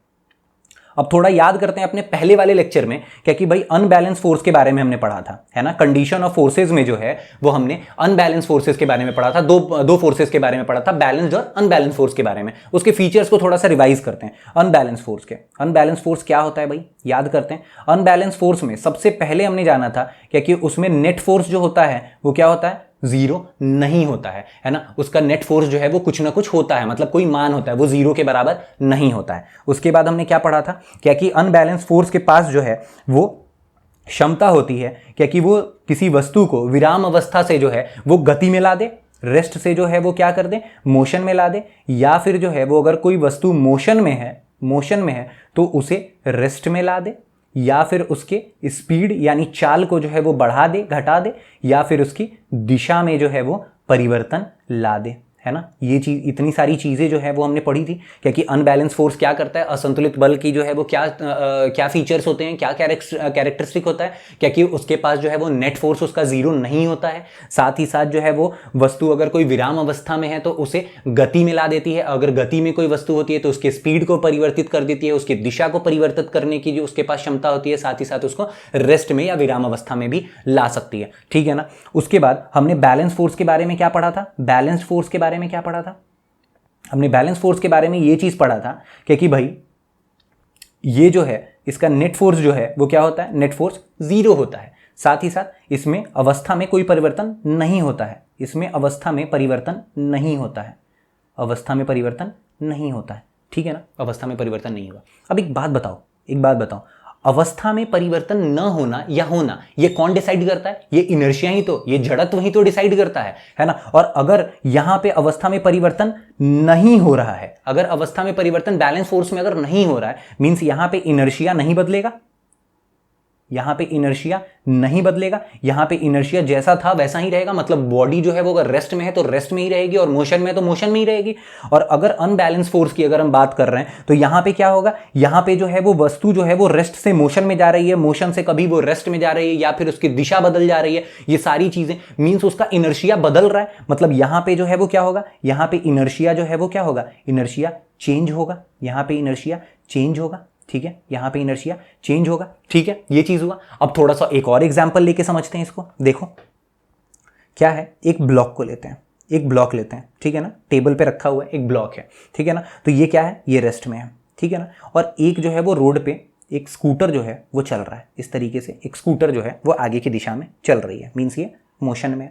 अब थोड़ा याद करते हैं अपने पहले वाले लेक्चर में, क्या कि भाई अनबैलेंस फोर्स के बारे में हमने पढ़ा था, है ना। कंडीशन ऑफ फोर्सेज में जो है वो हमने अनबैलेंस फोर्सेज के बारे में पढ़ा था, दो फोर्सेज के बारे में पढ़ा था, बैलेंस्ड और अनबैलेंस फोर्स के बारे में। उसके फीचर्स को थोड़ा सा रिवाइज करते हैं। अनबैलेंस फोर्स क्या होता है भाई, याद करते हैं। अनबैलेंस फोर्स में सबसे पहले हमने जाना था क्या कि उसमें नेट फोर्स जो होता है वो क्या होता है, जीरो नहीं होता है ना। उसका नेट फोर्स जो है वो कुछ ना कुछ होता है, मतलब कोई मान होता है, वो जीरो के बराबर नहीं होता है। उसके बाद हमने क्या पढ़ा था, क्या कि अनबैलेंस फोर्स के पास जो है वो क्षमता होती है क्या कि वो किसी वस्तु को विराम अवस्था से जो है वो गति में ला दे, रेस्ट से जो है वो क्या कर दे, मोशन में ला दे, या फिर जो है वो अगर कोई वस्तु मोशन में है तो उसे रेस्ट में ला दे, या फिर उसके स्पीड यानी चाल को जो है वो बढ़ा दे, घटा दे, या फिर उसकी दिशा में जो है वो परिवर्तन ला दे, है ना। ये चीज, इतनी सारी चीजें जो है वो हमने पढ़ी थी, क्योंकि अनबैलेंस फोर्स क्या करता है, असंतुलित बल की जो है वो क्या फीचर्स होते हैं, क्या कैरेक्टरिस्टिक होता है, क्योंकि उसके पास जो है वो नेट फोर्स उसका जीरो नहीं होता है। साथ ही साथ जो है वो वस्तु अगर कोई विराम अवस्था में है तो उसे गति में ला देती है, अगर गति में कोई वस्तु होती है तो उसके स्पीड को परिवर्तित कर देती है, उसकी दिशा को परिवर्तित करने की जो उसके पास क्षमता होती है, साथ ही साथ उसको रेस्ट में या विराम अवस्था में भी ला सकती है, ठीक है ना। उसके बाद हमने बैलेंस फोर्स के बारे में क्या पढ़ा था, बैलेंस फोर्स के बारे में क्या पढ़ा था, हमने बैलेंस फोर्स के बारे में ये चीज पढ़ा था कि भाई ये जो है इसका नेट फोर्स जो है वो क्या होता है, नेट फोर्स जीरो होता है। साथ ही साथ इसमें अवस्था में कोई परिवर्तन नहीं होता है, अवस्था में परिवर्तन नहीं होता है, ठीक है ना, अवस्था में परिवर्तन नहीं होगा। अब एक बात बताओ, अवस्था में परिवर्तन न होना या होना ये कौन डिसाइड करता है, ये इनर्शिया ही तो, ये जड़त्व ही तो डिसाइड करता है ना। और अगर यहां पे अवस्था में परिवर्तन नहीं हो रहा है, अगर अवस्था में परिवर्तन बैलेंस फोर्स में अगर नहीं हो रहा है, मींस यहां पे इनर्शिया नहीं बदलेगा, यहां पे इनर्शिया जैसा था वैसा ही रहेगा, मतलब बॉडी जो है वो अगर रेस्ट में है तो रेस्ट में ही रहेगी, और मोशन में है तो मोशन में ही रहेगी। और अगर अनबैलेंस फोर्स की अगर हम बात कर रहे हैं तो यहां पे क्या होगा, यहां पे जो है वो वस्तु जो है वो रेस्ट से मोशन में जा रही है, मोशन से कभी वो रेस्ट में जा रही है, या फिर उसकी दिशा बदल जा रही है। ये सारी चीजें मींस उसका इनर्शिया बदल रहा है, मतलब यहां पे जो है वो क्या होगा, यहां पे इनर्शिया जो है वो क्या होगा, इनर्शिया चेंज होगा, ठीक है, यहां पे इनर्शिया चेंज होगा, ठीक है, ये चीज हुआ। अब थोड़ा सा एक और एग्जांपल लेके समझते हैं इसको। देखो क्या है, एक ब्लॉक लेते हैं, ठीक है ना, टेबल पे रखा हुआ है एक ब्लॉक है, ठीक है ना। तो ये क्या है, ये रेस्ट में है, ठीक है ना। और एक जो है वो रोड पे एक स्कूटर जो है वो चल रहा है, इस तरीके से एक स्कूटर जो है वो आगे की दिशा में चल रही है, मीन्स ये मोशन में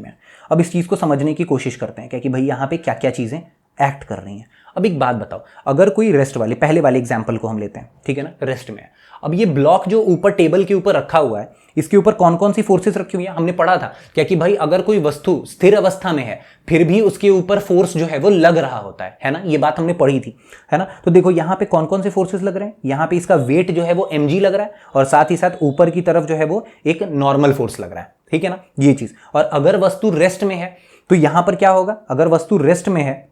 है, अब इस चीज को समझने की कोशिश करते हैं कि भाई यहाँ पे क्या क्या चीजें एक्ट कर रही हैं। अब एक बात बताओ, अगर कोई रेस्ट वाले, पहले वाले एग्जांपल को हम लेते हैं, ठीक है ना, रेस्ट में है। अब ये ब्लॉक जो ऊपर टेबल के ऊपर रखा हुआ है, इसके ऊपर कौन कौन सी फोर्सेस रखी हुई है, हमने पढ़ा था क्या कि भाई अगर कोई वस्तु स्थिर अवस्था में है फिर भी उसके ऊपर फोर्स जो है वो लग रहा होता है ना, ये बात हमने पढ़ी थी, है ना। तो देखो यहाँ पे कौन कौन से फोर्सेस लग रहे हैं, यहाँ पे इसका वेट जो है वो mg लग रहा है, और साथ ही साथ ऊपर की तरफ जो है वो एक नॉर्मल फोर्स लग रहा है, ठीक है ना, ये चीज। और अगर वस्तु रेस्ट में है तो यहां पर क्या होगा, अगर वस्तु रेस्ट में है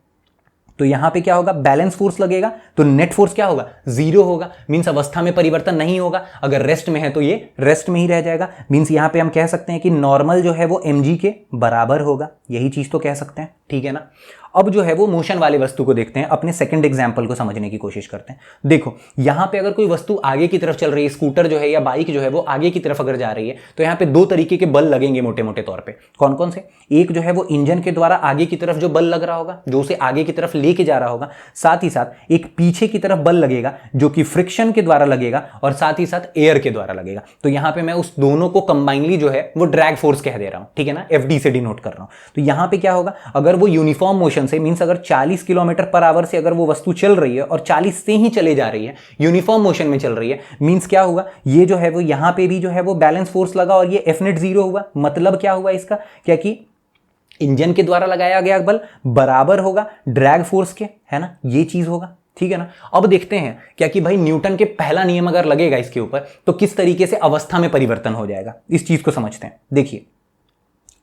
तो यहां पे क्या होगा, बैलेंस फोर्स लगेगा, तो नेट फोर्स क्या होगा, 0 होगा, मींस अवस्था में परिवर्तन नहीं होगा। अगर रेस्ट में है तो ये रेस्ट में ही रह जाएगा, मींस यहां पे हम कह सकते हैं कि नॉर्मल जो है वो mg के बराबर होगा, यही चीज तो कह सकते हैं, ठीक है ना। अब जो है वो मोशन वाले वस्तु को देखते हैं, अपने सेकंड एग्जांपल को समझने की कोशिश करते हैं। देखो यहां पे अगर कोई वस्तु आगे की तरफ चल रही है, स्कूटर जो है या बाइक जो है वो आगे की तरफ अगर जा रही है, तो यहां पे दो तरीके के बल लगेंगे मोटे मोटे तौर पे। कौन कौन से, एक जो है वो इंजन के द्वारा आगे की तरफ जो बल लग रहा होगा, जो उसे आगे की तरफ लेके जा रहा होगा, साथ ही साथ एक पीछे की तरफ बल लगेगा जो कि फ्रिक्शन के द्वारा लगेगा और साथ ही साथ एयर के द्वारा लगेगा। तो यहां पे मैं उस दोनों को कंबाइनली जो है वो ड्रैग फोर्स कह दे रहा हूं, ठीक है ना, FD से डिनोट कर रहा हूं। तो यहां पे क्या होगा, अगर वो यूनिफॉर्म मोशन से, मींस अगर 40 किलोमीटर पर आवर से अगर वो वस्तु चल रही है और 40 से ही चले जा रही है, यूनिफॉर्म मोशन में चल रही है, मींस क्या हुआ, ये जो है वो यहां पे भी जो है वो बैलेंस फोर्स लगा और ये F नेट 0 हुआ। मतलब क्या हुआ इसका, क्या कि इंजन के द्वारा लगाया गया बल बराबर होगा ड्रैग फोर्स के, है ना, ये चीज होगा, ठीक है ना। अब देखते हैं क्या कि भाई न्यूटन के पहला नियम अगर लगेगा इसके ऊपर तो किस तरीके से अवस्था में परिवर्तन हो जाएगा, इस चीज को समझते हैं। देखिए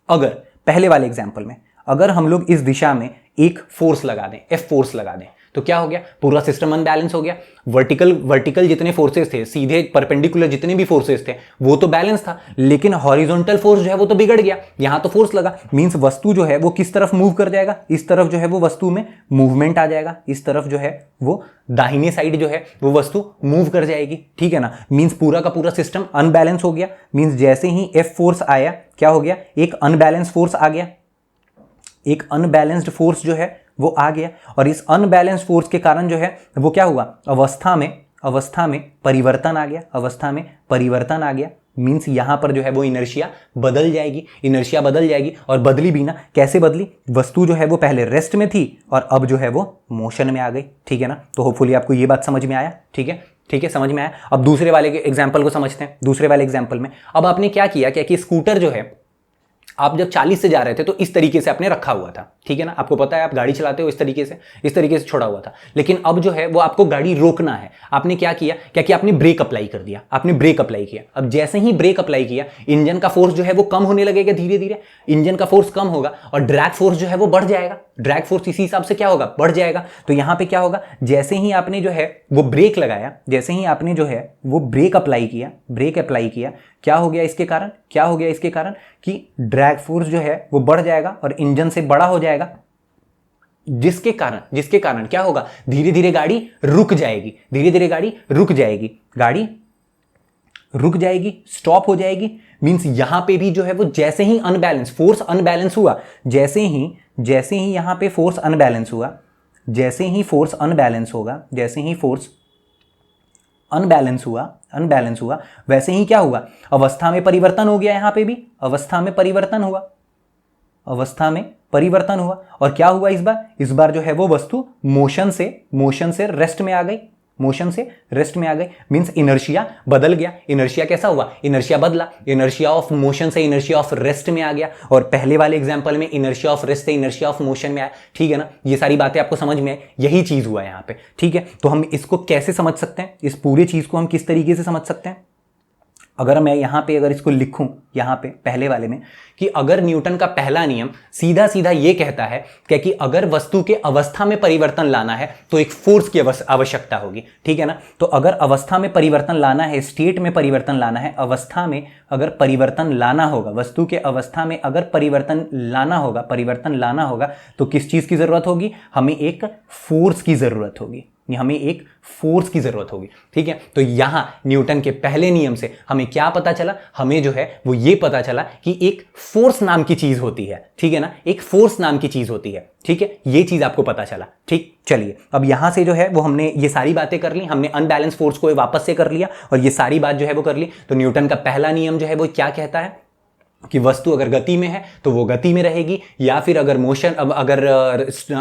अगर पहले वाले एग्जांपल में अगर हम लोग इस दिशा में एक फोर्स लगा दें, F फोर्स लगा दें, तो क्या हो गया, पूरा सिस्टम अनबैलेंस हो गया। वर्टिकल जितने फोर्सेस थे, सीधे परपेंडिकुलर जितने भी फोर्सेस थे वो तो बैलेंस था, लेकिन हॉरिजॉन्टल फोर्स जो है वो तो बिगड़ गया। यहां तो फोर्स लगा, मींस वस्तु जो है वो किस तरफ मूव कर जाएगा, इस तरफ जो है वो वस्तु में मूवमेंट आ जाएगा, इस तरफ जो है वो दाहिने साइड जो है वो वस्तु मूव कर जाएगी, ठीक है ना। मींस पूरा का पूरा सिस्टम अनबैलेंस हो गया, मींस जैसे ही F फोर्स आया क्या हो गया, एक अनबैलेंस फोर्स आ गया, एक अनबैलेंस्ड फोर्स जो है वो आ गया, और इस अनबैलेंस्ड फोर्स के कारण जो है वो क्या हुआ, अवस्था में परिवर्तन आ गया, अवस्था में परिवर्तन आ गया। मींस यहां पर जो है वो इनर्शिया बदल जाएगी, और बदली भी ना, कैसे बदली, वस्तु जो है वो पहले रेस्ट में थी और अब जो है वो मोशन में आ गई, ठीक है ना। तो होपफुली आपको ये बात समझ में आया, ठीक है, समझ में आया। अब दूसरे वाले एग्जाम्पल को समझते हैं। दूसरे वाले एग्जाम्पल में अब आपने क्या किया, क्या कि स्कूटर जो है आप जब 40 से जा रहे थे तो इस तरीके से आपने रखा हुआ था, ठीक है ना, आपको पता है आप गाड़ी चलाते हो इस तरीके से छोड़ा हुआ था। लेकिन अब जो है वो आपको गाड़ी रोकना है, आपने क्या किया, क्या कि आपने ब्रेक अप्लाई कर दिया, आपने ब्रेक अप्लाई किया। अब जैसे ही ब्रेक अप्लाई किया, इंजन का फोर्स जो है वो कम होने लगेगा, धीरे धीरे इंजन का फोर्स कम होगा और ड्रैग फोर्स जो है वो बढ़ जाएगा, ड्रैग फोर्स इसी हिसाब से क्या होगा, बढ़ जाएगा। तो यहां पे क्या होगा, जैसे ही आपने जो है वो ब्रेक लगाया, जैसे ही आपने जो है वो ब्रेक अप्लाई किया, क्या हो गया इसके कारण, कि ड्रैग फोर्स जो है वो बढ़ जाएगा और इंजन से बड़ा हो जाएगा, जिसके कारण क्या होगा, धीरे धीरे गाड़ी रुक जाएगी, स्टॉप हो जाएगी। मींस यहां पे भी जो है वो जैसे ही फोर्स अनबैलेंस हुआ, जैसे ही यहां पे फोर्स अनबैलेंस हुआ, जैसे ही फोर्स अनबैलेंस हुआ, वैसे ही क्या हुआ, अवस्था में परिवर्तन हो गया। यहां पे भी अवस्था में परिवर्तन हुआ और क्या हुआ, इस बार जो है वो वस्तु मोशन से रेस्ट में आ गई, मींस इनर्शिया बदल गया। इनर्शिया कैसा हुआ, इनर्शिया बदला, इनर्शिया ऑफ मोशन से इनर्शिया ऑफ रेस्ट में आ गया, और पहले वाले एग्जांपल में इनर्शिया ऑफ रेस्ट से इनर्शिया ऑफ मोशन में आया, ठीक है ना। ये सारी बातें आपको समझ में आई, यही चीज हुआ यहां पे, ठीक है। तो हम इसको कैसे समझ सकते हैं, इस पूरी चीज को हम किस तरीके से समझ सकते हैं। अगर मैं यहां पे अगर इसको लिखूं, यहां पे पहले वाले में, कि अगर न्यूटन का पहला नियम सीधा सीधा ये कहता है कि अगर वस्तु के अवस्था में परिवर्तन लाना है तो एक फोर्स की आवश्यकता होगी, ठीक है ना। तो अगर अवस्था में परिवर्तन लाना है, स्टेट में परिवर्तन लाना है, अवस्था में अगर परिवर्तन लाना होगा, वस्तु के अवस्था में अगर परिवर्तन लाना होगा तो किस चीज की जरूरत होगी, हमें एक फोर्स की जरूरत होगी, ठीक है। तो यहां न्यूटन के पहले नियम से हमें क्या पता चला, हमें जो है वो ये पता चला कि एक फोर्स नाम की चीज होती है, ठीक है ना, एक फोर्स नाम की चीज होती है, ठीक है, ये चीज आपको पता चला, ठीक। चलिए अब यहां से जो है वो हमने ये सारी बातें कर ली, हमने अनबैलेंस फोर्स को वापस से कर लिया और ये सारी बात जो है वो कर ली। तो न्यूटन का पहला नियम जो है वो क्या कहता है कि वस्तु अगर गति में है तो वो गति में रहेगी, या फिर अगर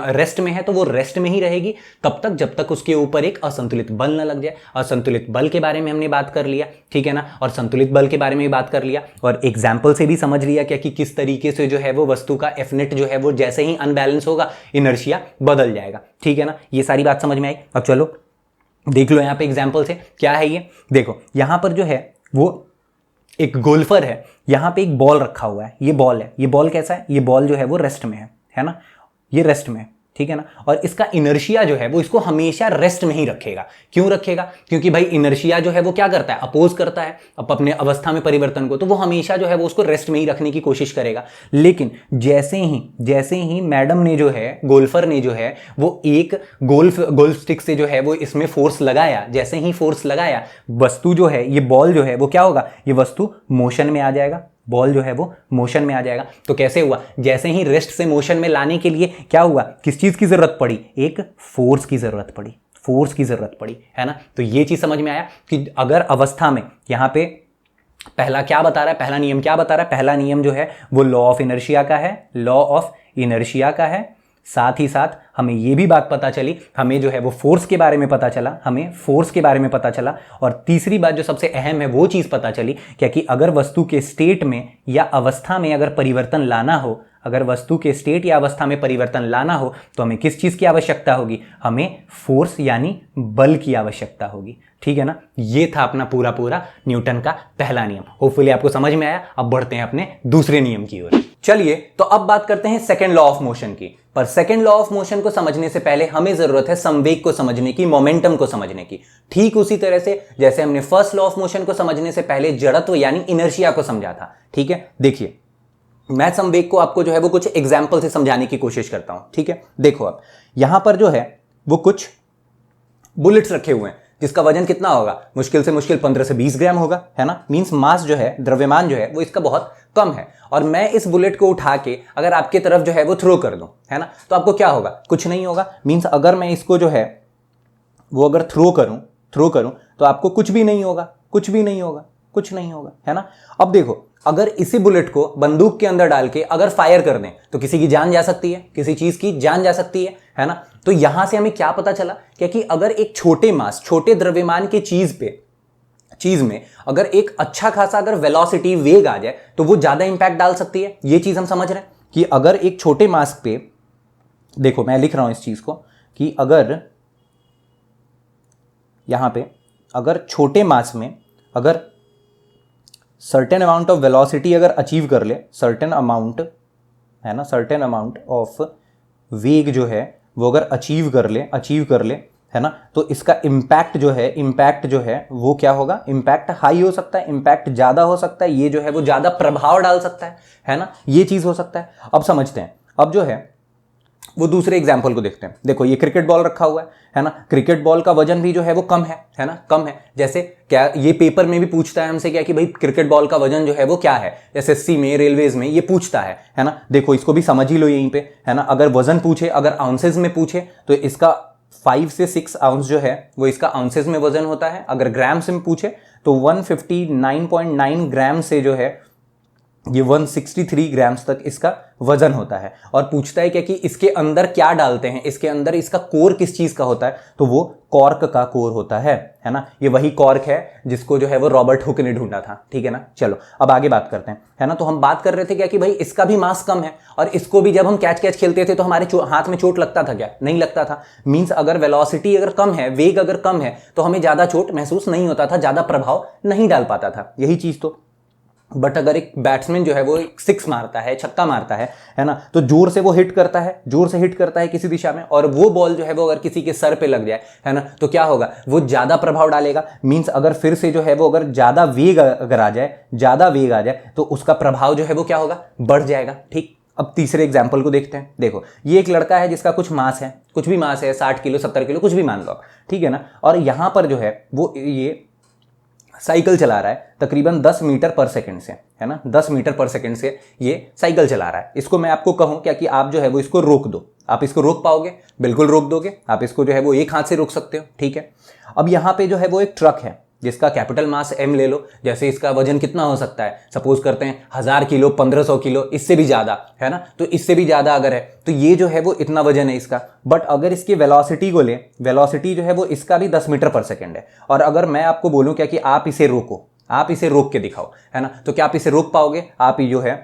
रेस्ट में है तो वो रेस्ट में ही रहेगी, तब तक जब तक उसके ऊपर एक असंतुलित बल न लग जाए। असंतुलित बल के बारे में हमने बात कर लिया, ठीक है ना, और संतुलित बल के बारे में भी बात कर लिया, और एग्जाम्पल से भी समझ लिया क्या कि किस तरीके से जो है वो वस्तु का F नेट जो है वो जैसे ही अनबैलेंस होगा इनर्शिया बदल जाएगा, ठीक है ना। ये सारी बात समझ में आई। अब चलो देख लो यहाँ पे एग्जाम्पल से क्या है ये। देखो यहाँ पर जो है वो एक गोल्फर है, यहां पे एक बॉल रखा हुआ है, ये बॉल कैसा है, ये बॉल जो है वो रेस्ट में है ना, ये रेस्ट में है, ठीक है ना। और इसका इनर्शिया जो है वो इसको हमेशा रेस्ट में ही रखेगा। क्यों रखेगा? क्योंकि भाई इनर्शिया जो है वो क्या करता है, अपोज करता है अपने अवस्था में परिवर्तन को, तो वो हमेशा जो है वो उसको रेस्ट में ही रखने की कोशिश करेगा। लेकिन जैसे ही मैडम ने जो है, गोल्फर ने जो है वो एक गोल्फ स्टिक से जो है वो इसमें फोर्स लगाया, जैसे ही फोर्स लगाया वस्तु जो है, ये बॉल जो है वो क्या होगा, ये वस्तु मोशन में आ जाएगा, बॉल जो है वो मोशन में आ जाएगा। तो कैसे हुआ, जैसे ही रेस्ट से मोशन में लाने के लिए क्या हुआ, किस चीज की जरूरत पड़ी, एक फोर्स की जरूरत पड़ी, फोर्स की जरूरत पड़ी, है ना। तो ये चीज समझ में आया कि अगर अवस्था में, यहां पे पहला क्या बता रहा है, पहला नियम क्या बता रहा है, पहला नियम जो है वो लॉ ऑफ इनर्शिया का है, लॉ ऑफ इनर्शिया का है। साथ ही साथ हमें ये भी बात पता चली, हमें जो है वो फोर्स के बारे में पता चला, हमें फोर्स के बारे में पता चला। और तीसरी बात जो सबसे अहम है वो चीज़ पता चली क्या कि अगर वस्तु के स्टेट में या अवस्था में अगर परिवर्तन लाना हो, अगर वस्तु के स्टेट या अवस्था में परिवर्तन लाना हो तो हमें किस चीज़ की आवश्यकता होगी, हमें फोर्स यानी बल की आवश्यकता होगी। ठीक है ना। ये था अपना पूरा न्यूटन का पहला नियम। होपफुली आपको समझ में आया। अब बढ़ते हैं अपने दूसरे नियम की ओर। चलिए तो अब बात करते हैं सेकंड लॉ ऑफ मोशन की। पर सेकंड लॉ ऑफ मोशन को समझने से पहले हमें जरूरत है संवेग को समझने की, मोमेंटम को समझने की। ठीक उसी तरह से जैसे हमने फर्स्ट लॉ ऑफ मोशन को समझने से पहले जड़त्व यानी इनर्शिया को समझा था। ठीक है, देखिए मैं संवेग को आपको जो है वो कुछ एग्जाम्पल से समझाने की कोशिश करता हूं। ठीक है, देखो अब यहां पर जो है वो कुछ बुलेट्स रखे हुए हैं जिसका वजन कितना होगा, मुश्किल से मुश्किल 15 से 20 ग्राम होगा, है ना। मींस मास जो है, द्रव्यमान जो है वो इसका बहुत कम है। और मैं इस बुलेट को उठा के अगर आपके तरफ जो है वो थ्रो कर दूं, है ना, तो आपको क्या होगा, कुछ नहीं होगा। मींस अगर मैं इसको जो है वो अगर थ्रो करूं तो आपको कुछ भी नहीं होगा, कुछ भी नहीं होगा, कुछ नहीं होगा, है ना। अब देखो अगर इसी बुलेट को बंदूक के अंदर डाल के अगर फायर कर दें तो किसी की जान जा सकती है, किसी चीज की जान जा सकती है ना। तो यहां से हमें क्या पता चला कि अगर एक छोटे मास, छोटे द्रव्यमान की चीज में अगर एक अच्छा खासा अगर वेलोसिटी, वेग आ जाए तो वो ज्यादा इंपैक्ट डाल सकती है। ये चीज हम समझ रहे हैं कि अगर एक छोटे मास पे, देखो मैं लिख रहा हूं इस चीज को कि अगर यहां पे अगर छोटे मास में अगर सर्टेन अमाउंट ऑफ वेलोसिटी अगर अचीव कर ले, सर्टेन अमाउंट, है ना, सर्टेन अमाउंट ऑफ वेग जो है वो अगर अचीव कर ले, है ना, तो इसका इम्पैक्ट जो है वो क्या होगा, इम्पैक्ट हाई हो सकता है, इम्पैक्ट ज्यादा हो सकता है, ये जो है वो ज्यादा प्रभाव डाल सकता है ना, ये चीज हो सकता है। अब समझते हैं, अब जो है वो दूसरे एग्जाम्पल को देखते हैं। देखो ये क्रिकेट बॉल रखा हुआ है ना, क्रिकेट बॉल का वजन भी जो है वो कम है ना, कम है। जैसे क्या ये पेपर में भी पूछता है हमसे क्या कि भाई क्रिकेट बॉल का वजन जो है वो क्या है, एसएससी में, रेलवेज में ये पूछता है ना। देखो इसको भी समझ ही लो यहीं पे, है ना। अगर वजन पूछे, अगर आउंसेज में पूछे तो इसका 5 से 6 आउंस जो है वो इसका आउंसेज में वजन होता है। अगर ग्राम्स में पूछे तो 159.9 ग्राम से जो है ये 163 ग्राम्स तक इसका वजन होता है। और पूछता है क्या कि इसके अंदर क्या डालते हैं, इसके अंदर इसका कोर किस चीज का होता है, तो वो कॉर्क का कोर होता है ना। ये वही कॉर्क है जिसको जो है वो रॉबर्ट हुक ने ढूंढा था। ठीक है ना। चलो अब आगे बात करते हैं, है ना। तो हम बात कर रहे थे क्या कि भाई इसका भी मास कम है और इसको भी जब हम कैच खेलते थे तो हमारे हाथ में चोट लगता था क्या, नहीं लगता था। मींस अगर वेलोसिटी अगर कम है, वेग अगर कम है तो हमें ज्यादा चोट महसूस नहीं होता था, ज्यादा प्रभाव नहीं डाल पाता था, यही चीज तो। बट अगर एक बैट्समैन जो है वो एक 6 मारता है, छक्का मारता है ना, तो जोर से वो हिट करता है किसी दिशा में, और वो बॉल जो है वो अगर किसी के सर पे लग जाए, है ना, तो क्या होगा, वो ज्यादा प्रभाव डालेगा। मींस अगर फिर से जो है वो अगर ज्यादा वेग अगर आ जाए तो उसका प्रभाव जो है वो क्या होगा, बढ़ जाएगा। ठीक। अब तीसरे एग्जाम्पल को देखते हैं। देखो ये एक लड़का है जिसका कुछ मास है, 60 किलो 70 किलो कुछ भी मान लो, ठीक है ना। और यहां पर जो है वो ये साइकिल चला रहा है तकरीबन 10 मीटर पर सेकंड से, है ना, 10 मीटर पर सेकंड से ये साइकिल चला रहा है। इसको मैं आपको कहूं क्या कि आप जो है वो इसको रोक दो, आप इसको रोक पाओगे, बिल्कुल रोक दोगे। आप इसको जो है वो एक हाथ से रोक सकते हो। ठीक है। अब यहां पे जो है वो एक ट्रक है जिसका कैपिटल मास m ले लो। जैसे इसका वजन कितना हो सकता है, सपोज करते हैं 1000 किलो, 1500 किलो, इससे भी ज्यादा, है ना। तो इससे भी ज्यादा अगर है तो ये जो है वो इतना वजन है इसका। बट अगर इसकी वेलोसिटी को ले, वेलोसिटी जो है वो इसका भी 10 मीटर पर सेकंड है। और अगर मैं आपको बोलूं क्या कि आप इसे रोको, आप इसे रोक के दिखाओ, है ना, तो क्या आप इसे रोक पाओगे? आप जो है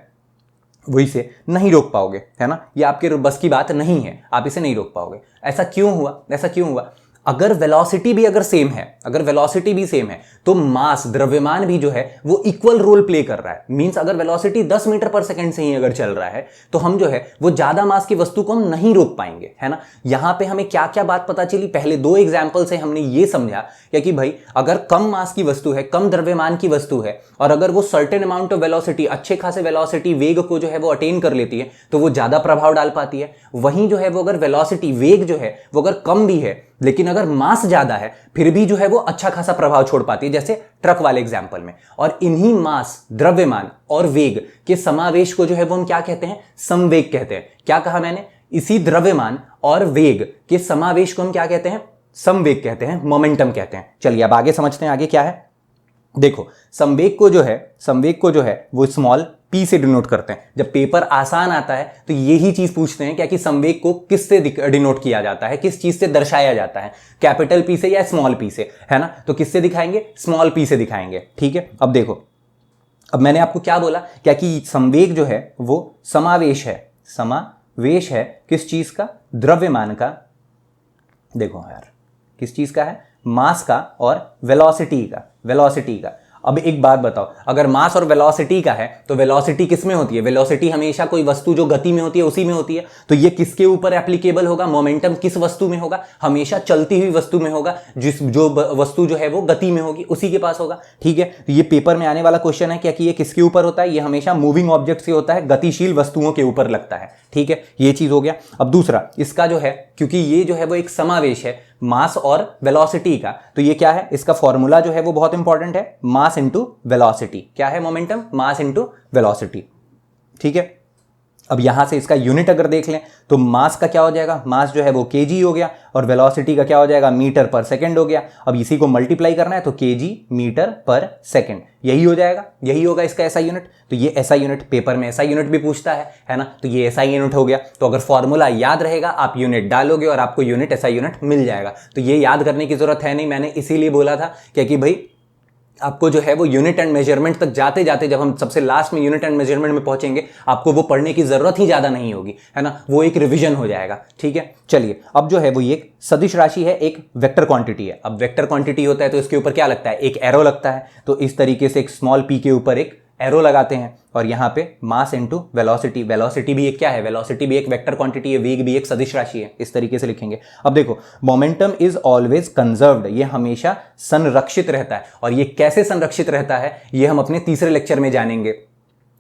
वो इसे नहीं रोक पाओगे, है ना। ये आपके बस की बात नहीं है, आप इसे नहीं रोक पाओगे। ऐसा क्यों हुआ? अगर वेलोसिटी भी अगर सेम है, अगर वेलोसिटी भी सेम है तो मास द्रव्यमान भी जो है वो इक्वल रोल प्ले कर रहा है। मींस अगर वेलोसिटी 10 मीटर पर सेकंड से ही अगर चल रहा है तो हम जो है वो ज्यादा मास की वस्तु को हम नहीं रोक पाएंगे, है ना। यहां पे हमें क्या क्या बात पता चली, पहले दो एग्जाम्पल से हमने ये समझा कि भाई अगर कम मास की वस्तु है, कम द्रव्यमान की वस्तु है, और अगर वो सर्टेन अमाउंट ऑफ वेलोसिटी, अच्छे खासे वेलोसिटी वेग को जो है वो अटेन कर लेती है तो वो ज्यादा प्रभाव डाल पाती है। वहीं जो है वो अगर वेलोसिटी वेग जो है वो अगर कम भी है लेकिन अगर मास ज्यादा है फिर भी जो है वो अच्छा खासा प्रभाव छोड़ पाती है, जैसे ट्रक वाले एग्जांपल में। और इन्हीं मास, द्रव्यमान और वेग के समावेश को जो है वो हम क्या कहते हैं, समवेग कहते हैं। क्या कहा मैंने, इसी द्रव्यमान और वेग के समावेश को हम क्या कहते हैं, समवेग कहते हैं, मोमेंटम कहते हैं। चलिए अब आगे समझते हैं, आगे क्या है। देखो संवेग को जो है वो स्मॉल p से डिनोट करते हैं। जब पेपर आसान आता है तो यही चीज पूछते हैं क्या कि संवेग को किससे डिनोट किया जाता है, किस चीज से दर्शाया जाता है, कैपिटल P से या स्मॉल p से, है ना। तो किससे दिखाएंगे, स्मॉल p से दिखाएंगे, ठीक है। अब देखो, अब मैंने आपको क्या बोला, क्या कि संवेग जो है वो समावेश है किस चीज का, द्रव्यमान का, देखो यार किस चीज का है, मास का और वेलोसिटी का। अब एक बात बताओ, अगर मास और वेलोसिटी का है तो वेलोसिटी किस में होती है, वेलोसिटी हमेशा कोई वस्तु जो गति में होती है उसी में होती है। तो ये किसके ऊपर एप्लीकेबल होगा, मोमेंटम किस वस्तु में होगा, हमेशा चलती हुई वस्तु में होगा। जो वस्तु जो है वो गति में होगी उसी के पास होगा, ठीक है। तो ये पेपर में आने वाला क्वेश्चन है क्या कि ये किसके ऊपर होता है, ये हमेशा मूविंग ऑब्जेक्ट से होता है, गतिशील वस्तुओं के ऊपर लगता है, ठीक है। ये चीज हो गया। अब दूसरा, इसका जो है, क्योंकि ये जो है वो एक समावेश है मास और वेलोसिटी का, तो ये क्या है, इसका फॉर्मूला जो है वो बहुत इंपॉर्टेंट है, मास इनटू वेलोसिटी। क्या है मोमेंटम, मास इनटू वेलोसिटी, ठीक है। अब यहां से इसका यूनिट अगर देख लें तो मास का क्या हो जाएगा, मास जो है वो केजी हो गया, और वेलोसिटी का क्या हो जाएगा, मीटर पर सेकंड हो गया। अब इसी को मल्टीप्लाई करना है तो केजी मीटर पर सेकंड, यही हो जाएगा, यही होगा इसका ऐसा यूनिट। तो ये ऐसा यूनिट, पेपर में ऐसा यूनिट भी पूछता है ना। तो ये ऐसा यूनिट हो गया। तो अगर फॉर्मूला याद रहेगा आप यूनिट डालोगे और आपको यूनिट ऐसा यूनिट मिल जाएगा। तो ये याद करने की जरूरत है नहीं, मैंने इसीलिए बोला था कि भाई आपको जो है वो यूनिट एंड मेजरमेंट तक जाते जाते, जब हम सबसे लास्ट में यूनिट एंड मेजरमेंट में पहुंचेंगे, आपको वो पढ़ने की जरूरत ही ज्यादा नहीं होगी, है ना। वो एक रिवीजन हो जाएगा, ठीक है। चलिए अब जो है वो एक सदिश राशि है, एक वेक्टर क्वांटिटी है। अब वेक्टर क्वांटिटी होता है तो इसके ऊपर क्या लगता है, एक एरो लगता है। तो इस तरीके से एक स्मॉल p के ऊपर एक एरो लगाते हैं, और यहां पे मास इनटू वेलोसिटी, वेलोसिटी भी एक क्या है, वेलोसिटी भी एक वेक्टर क्वांटिटी है, वेग भी एक सदिश राशि है, इस तरीके से लिखेंगे। अब देखो, मोमेंटम इज ऑलवेज कंजर्व्ड, ये हमेशा संरक्षित रहता है। और ये कैसे संरक्षित रहता है ये हम अपने तीसरे लेक्चर में जानेंगे,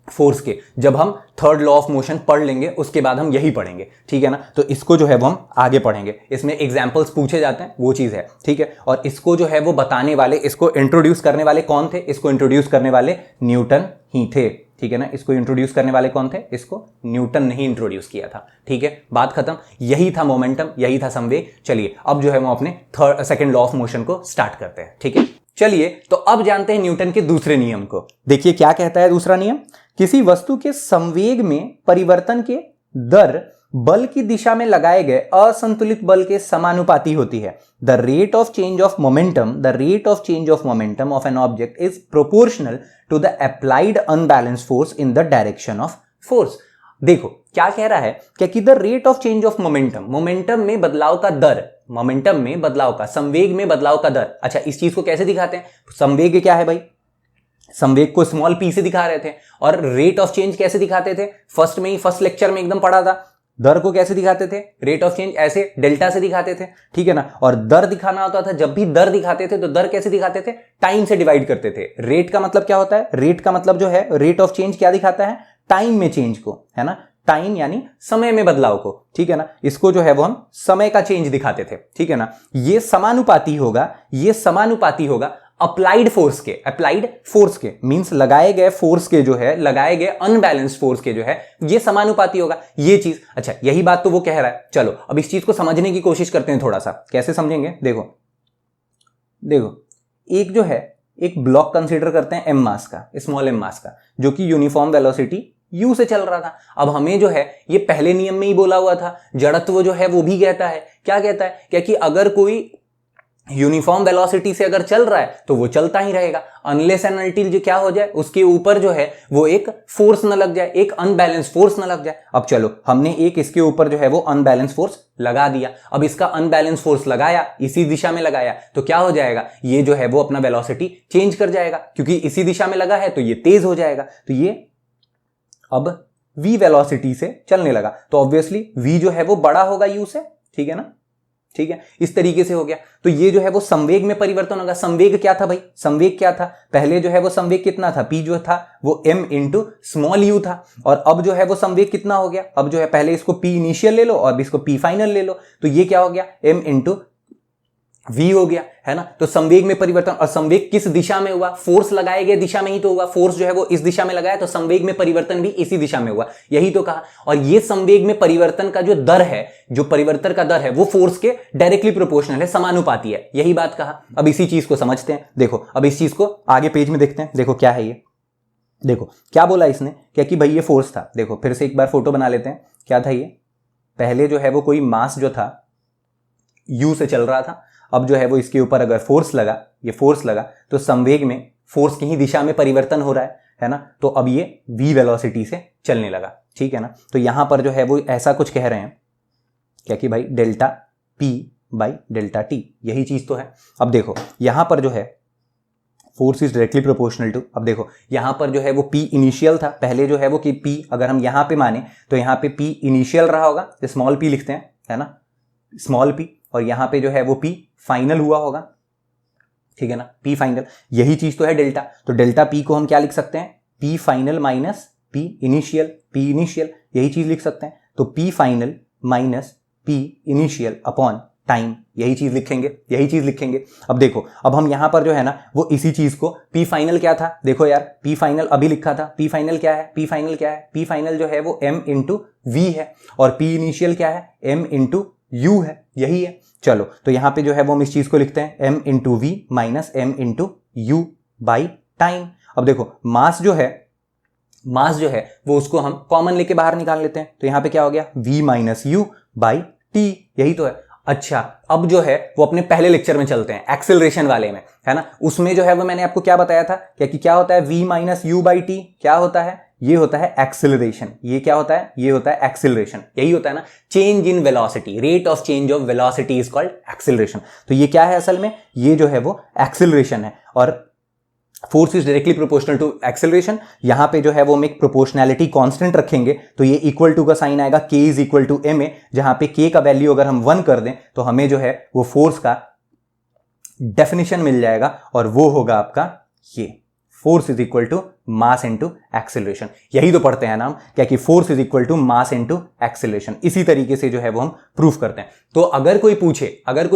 फोर्स के। जब हम थर्ड लॉ ऑफ मोशन पढ़ लेंगे उसके बाद हम यही पढ़ेंगे, ठीक है ना। तो इसको जो है वो हम आगे पढ़ेंगे, इसमें एग्जांपल्स पूछे जाते हैं, वो चीज है, ठीक है। और इसको जो है वो बताने वाले, इसको इंट्रोड्यूस करने वाले कौन थे, इसको इंट्रोड्यूस करने वाले न्यूटन ही थे, ठीक है ना। इसको इंट्रोड्यूस करने वाले कौन थे, इसको न्यूटन ने ही इंट्रोड्यूस किया था, ठीक है। बात खत्म, यही था मोमेंटम, यही था संवेग। चलिए अब जो है वो अपने सेकंड लॉ ऑफ मोशन को स्टार्ट करते हैं, ठीक है। चलिए तो अब जानते हैं न्यूटन के दूसरे नियम को। देखिए क्या कहता है दूसरा नियम, किसी वस्तु के संवेग में परिवर्तन के दर बल की दिशा में लगाए गए असंतुलित बल के समानुपाती होती है। The rate of change of momentum of an object is proportional to the applied unbalance force in the direction of force. देखो क्या कह रहा है, क्या कि the rate of change of momentum में बदलाव का दर, मोमेंटम में बदलाव का, संवेग में बदलाव का दर। अच्छा, इस चीज को कैसे दिखाते हैं, संवेग क्या है भाई, संवेग को स्मॉल p से दिखा रहे थे। और रेट ऑफ चेंज कैसे दिखाते थे, फर्स्ट लेक्चर में एकदम पढ़ा था। दर को कैसे दिखाते थे, रेट ऑफ चेंज ऐसे डेल्टा से दिखाते थे, ठीक है ना। और दर दिखाना होता था, जब भी दर दिखाते थे तो दर कैसे दिखाते थे, टाइम से डिवाइड करते थे। रेट का मतलब क्या होता है, रेट का मतलब जो है, रेट ऑफ चेंज क्या दिखाता है, टाइम में चेंज को, है ना, टाइम यानी समय में बदलाव को, ठीक है ना। इसको जो है वो हम समय का चेंज दिखाते थे, ठीक है ना। ये समानुपाती होगा अप्लाइड फोर्स के मींस लगाए गए फोर्स के जो है, लगाए गए अनबैलेंस फोर्स के जो है, ये समानुपाती होगा, ये चीज। अच्छा, यही बात तो वो कह रहा है। चलो अब इस चीज को समझने की कोशिश करते हैं थोड़ा सा, कैसे समझेंगे। देखो एक जो है, एक ब्लॉक कंसीडर करते हैं m मास का, स्मॉल m मास का, जो कि यूनिफॉर्म वेलोसिटी u से चल रहा था। अब हमें जो है ये पहले नियम में ही बोला हुआ था, जड़त्व जो है वो भी कहता है, क्या कहता है, क्या कि अगर कोई यूनिफॉर्म वेलोसिटी से अगर चल रहा है तो वो चलता ही रहेगा, अनलेस एंड अनटिल जो क्या हो जाए उसके ऊपर जो है वो एक फोर्स न लग जाए, एक अनबैलेंस फोर्स न लग जाए। अब चलो हमने एक इसके ऊपर जो है वो अनबैलेंस फोर्स लगा दिया, अब इसका अनबैलेंस फोर्स लगाया, इसी दिशा में लगाया, तो क्या हो जाएगा, ये जो है वो अपना वेलोसिटी चेंज कर जाएगा, क्योंकि इसी दिशा में लगा है तो ये तेज हो जाएगा, तो ये अब v वेलोसिटी से चलने लगा, तो ऑब्वियसली v जो है वो बड़ा होगा u से, ठीक है ना, ठीक है, इस तरीके से हो गया। तो ये जो है वो संवेग में परिवर्तन होगा। संवेग क्या था भाई, संवेग क्या था, पहले जो है वो संवेग कितना था, p जो था वो m इंटू स्मॉल u था, और अब जो है वो संवेग कितना हो गया, अब जो है पहले इसको p इनिशियल ले लो और इसको p फाइनल ले लो, तो ये क्या हो गया, m इंटू v हो गया, है ना। तो संवेग में परिवर्तन, और संवेग किस दिशा में हुआ, फोर्स लगाए गए दिशा में ही तो हुआ, फोर्स जो है वो इस दिशा में लगाया, तो संवेग में परिवर्तन भी इसी दिशा में हुआ, यही तो कहा। और ये संवेग में परिवर्तन का जो दर है, जो परिवर्तन का दर है वो फोर्स के डायरेक्टली प्रोपोर्शनल है, समानुपाती है, यही बात कहा। अब इसी चीज को समझते हैं, देखो अब इस चीज को आगे पेज में देखते हैं, देखो क्या है ये, देखो क्या बोला इसने, क्या कि भाई ये फोर्स था, देखो फिर से एक बार फोटो बना लेते हैं, क्या था ये, पहले जो है वो कोई मास जो था u से चल रहा था, अब जो है वो इसके ऊपर अगर फोर्स लगा, ये फोर्स लगा, तो संवेग में फोर्स की ही दिशा में परिवर्तन हो रहा है ना, तो अब ये v वेलोसिटी से चलने लगा, ठीक है ना। तो यहां पर जो है वो ऐसा कुछ कह रहे हैं क्या कि भाई delta p by delta t, यही चीज तो है। अब देखो यहां पर जो है force is directly proportional to, अब देखो यहां पर जो है वो p इनिशियल था, पहले जो है वो कि p अगर हम यहां पे माने तो यहां पे p इनिशियल रहा होगा, तो स्मॉल p लिखते हैं, है ना, स्मॉल p, और यहां पे जो है वो p फाइनल हुआ होगा, ठीक है ना, p फाइनल, यही चीज तो है डेल्टा। तो डेल्टा p को हम क्या लिख सकते हैं, p final minus p initial, p initial यही चीज लिख सकते हैं, तो p final minus p initial upon time, यही चीज लिखेंगे, यही चीज लिखेंगे। अब देखो अब हम यहां पर जो है ना वो इसी चीज को, p फाइनल क्या था, देखो यार p फाइनल अभी लिखा था, p फाइनल क्या है, p फाइनल क्या है, p फाइनल जो है वो m इंटू v है, और p इनिशियल क्या है, m इंटू u है, यही है। चलो तो यहां पे जो है वो हम इस चीज को लिखते हैं m into V minus m into U by time. अब देखो मास जो है वो उसको हम कॉमन लेके बाहर निकाल लेते हैं, तो यहां पे क्या हो गया, v minus you by T, यही तो है। अच्छा अब जो है वो अपने पहले लेक्चर में चलते हैं, एक्सेलरेशन वाले में, है ना, उसमें जो है वो मैंने आपको क्या बताया था, क्या होता है v minus you by T, क्या होता है, ये होता है एक्सेलरेशन, ये क्या होता है, ये होता है एक्सेलरेशन, यही होता है ना, change in velocity, rate of change of velocity is called acceleration. तो ये क्या है असल में, ये जो है वो एक्सेलरेशन है, और force is directly proportional to acceleration. यहां पे जो है वो हम एक प्रोपोर्शनैलिटी कांस्टेंट रखेंगे, तो ये इक्वल टू का साइन आएगा, k is equal to M A, जहां पे k का वैल्यू अगर हम 1 कर दें तो हमें जो है वो फोर्स का डेफिनेशन मिल जाएगा, और वो होगा आपका ये, force is equal to mass into acceleration, यही तो पढ़ते हैं ना हम, क्या कि force is equal to mass into acceleration. इसी तरीके से जो है वो हम प्रूफ करते हैं। तो अगर कोई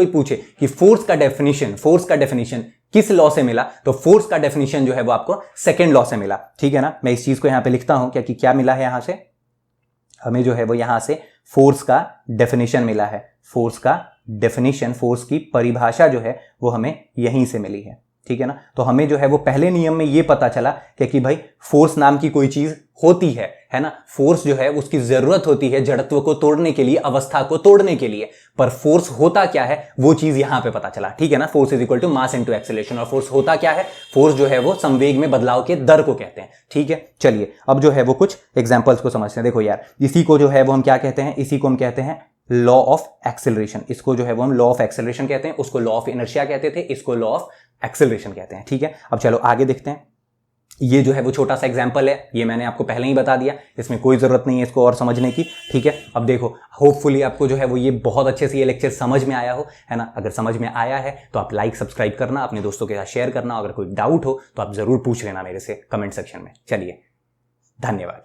पूछे कि फोर्स का डेफिनेशन किस लॉ से मिला, तो फोर्स का डेफिनेशन जो है वो आपको सेकंड लॉ से मिला, ठीक है ना। मैं इस चीज को यहां पे लिखता हूं, क्या कि क्या मिला है, यहां से हमें जो है वो यहां से फोर्स का डेफिनेशन मिला है, फोर्स का डेफिनेशन, फोर्स की परिभाषा जो है वो हमें यहीं से मिली है, ठीक है ना। तो हमें जो है वो पहले नियम में ये पता चला कि भाई फोर्स नाम की कोई चीज होती है ना, फोर्स जो है उसकी जरूरत होती है जड़त्व को तोड़ने के लिए, अवस्था को तोड़ने के लिए, पर फोर्स होता क्या है वो चीज यहां पे पता चला, ठीक है ना। Force is equal to mass into acceleration, और फोर्स होता क्या है, फोर्स जो है वो संवेग में बदलाव के दर को कहते हैं, ठीक है। चलिए अब जो है वो कुछ एग्जांपल्स को समझते हैं। देखो यार इसी को जो है वो हम क्या कहते हैं, इसी को हम कहते हैं लॉ ऑफ एक्सेलरेशन, इसको जो है वो हम लॉ ऑफ एक्सेलरेशन कहते हैं, उसको लॉ ऑफ इनर्शिया कहते थे, इसको लॉ ऑफ एक्सेलरेशन कहते हैं, ठीक है। अब चलो आगे देखते हैं। ये जो है वो छोटा सा एग्जांपल है, ये मैंने आपको पहले ही बता दिया, इसमें कोई जरूरत नहीं है इसको और समझने की, ठीक है। अब देखो होपफुली आपको जो है वो ये बहुत अच्छे से ये लेक्चर समझ में आया हो, है ना। अगर समझ में आया है तो आप लाइक सब्सक्राइब करना, अपने दोस्तों के साथ शेयर करना, अगर कोई डाउट हो तो आप जरूर पूछ लेना मेरे से कमेंट सेक्शन में। चलिए धन्यवाद।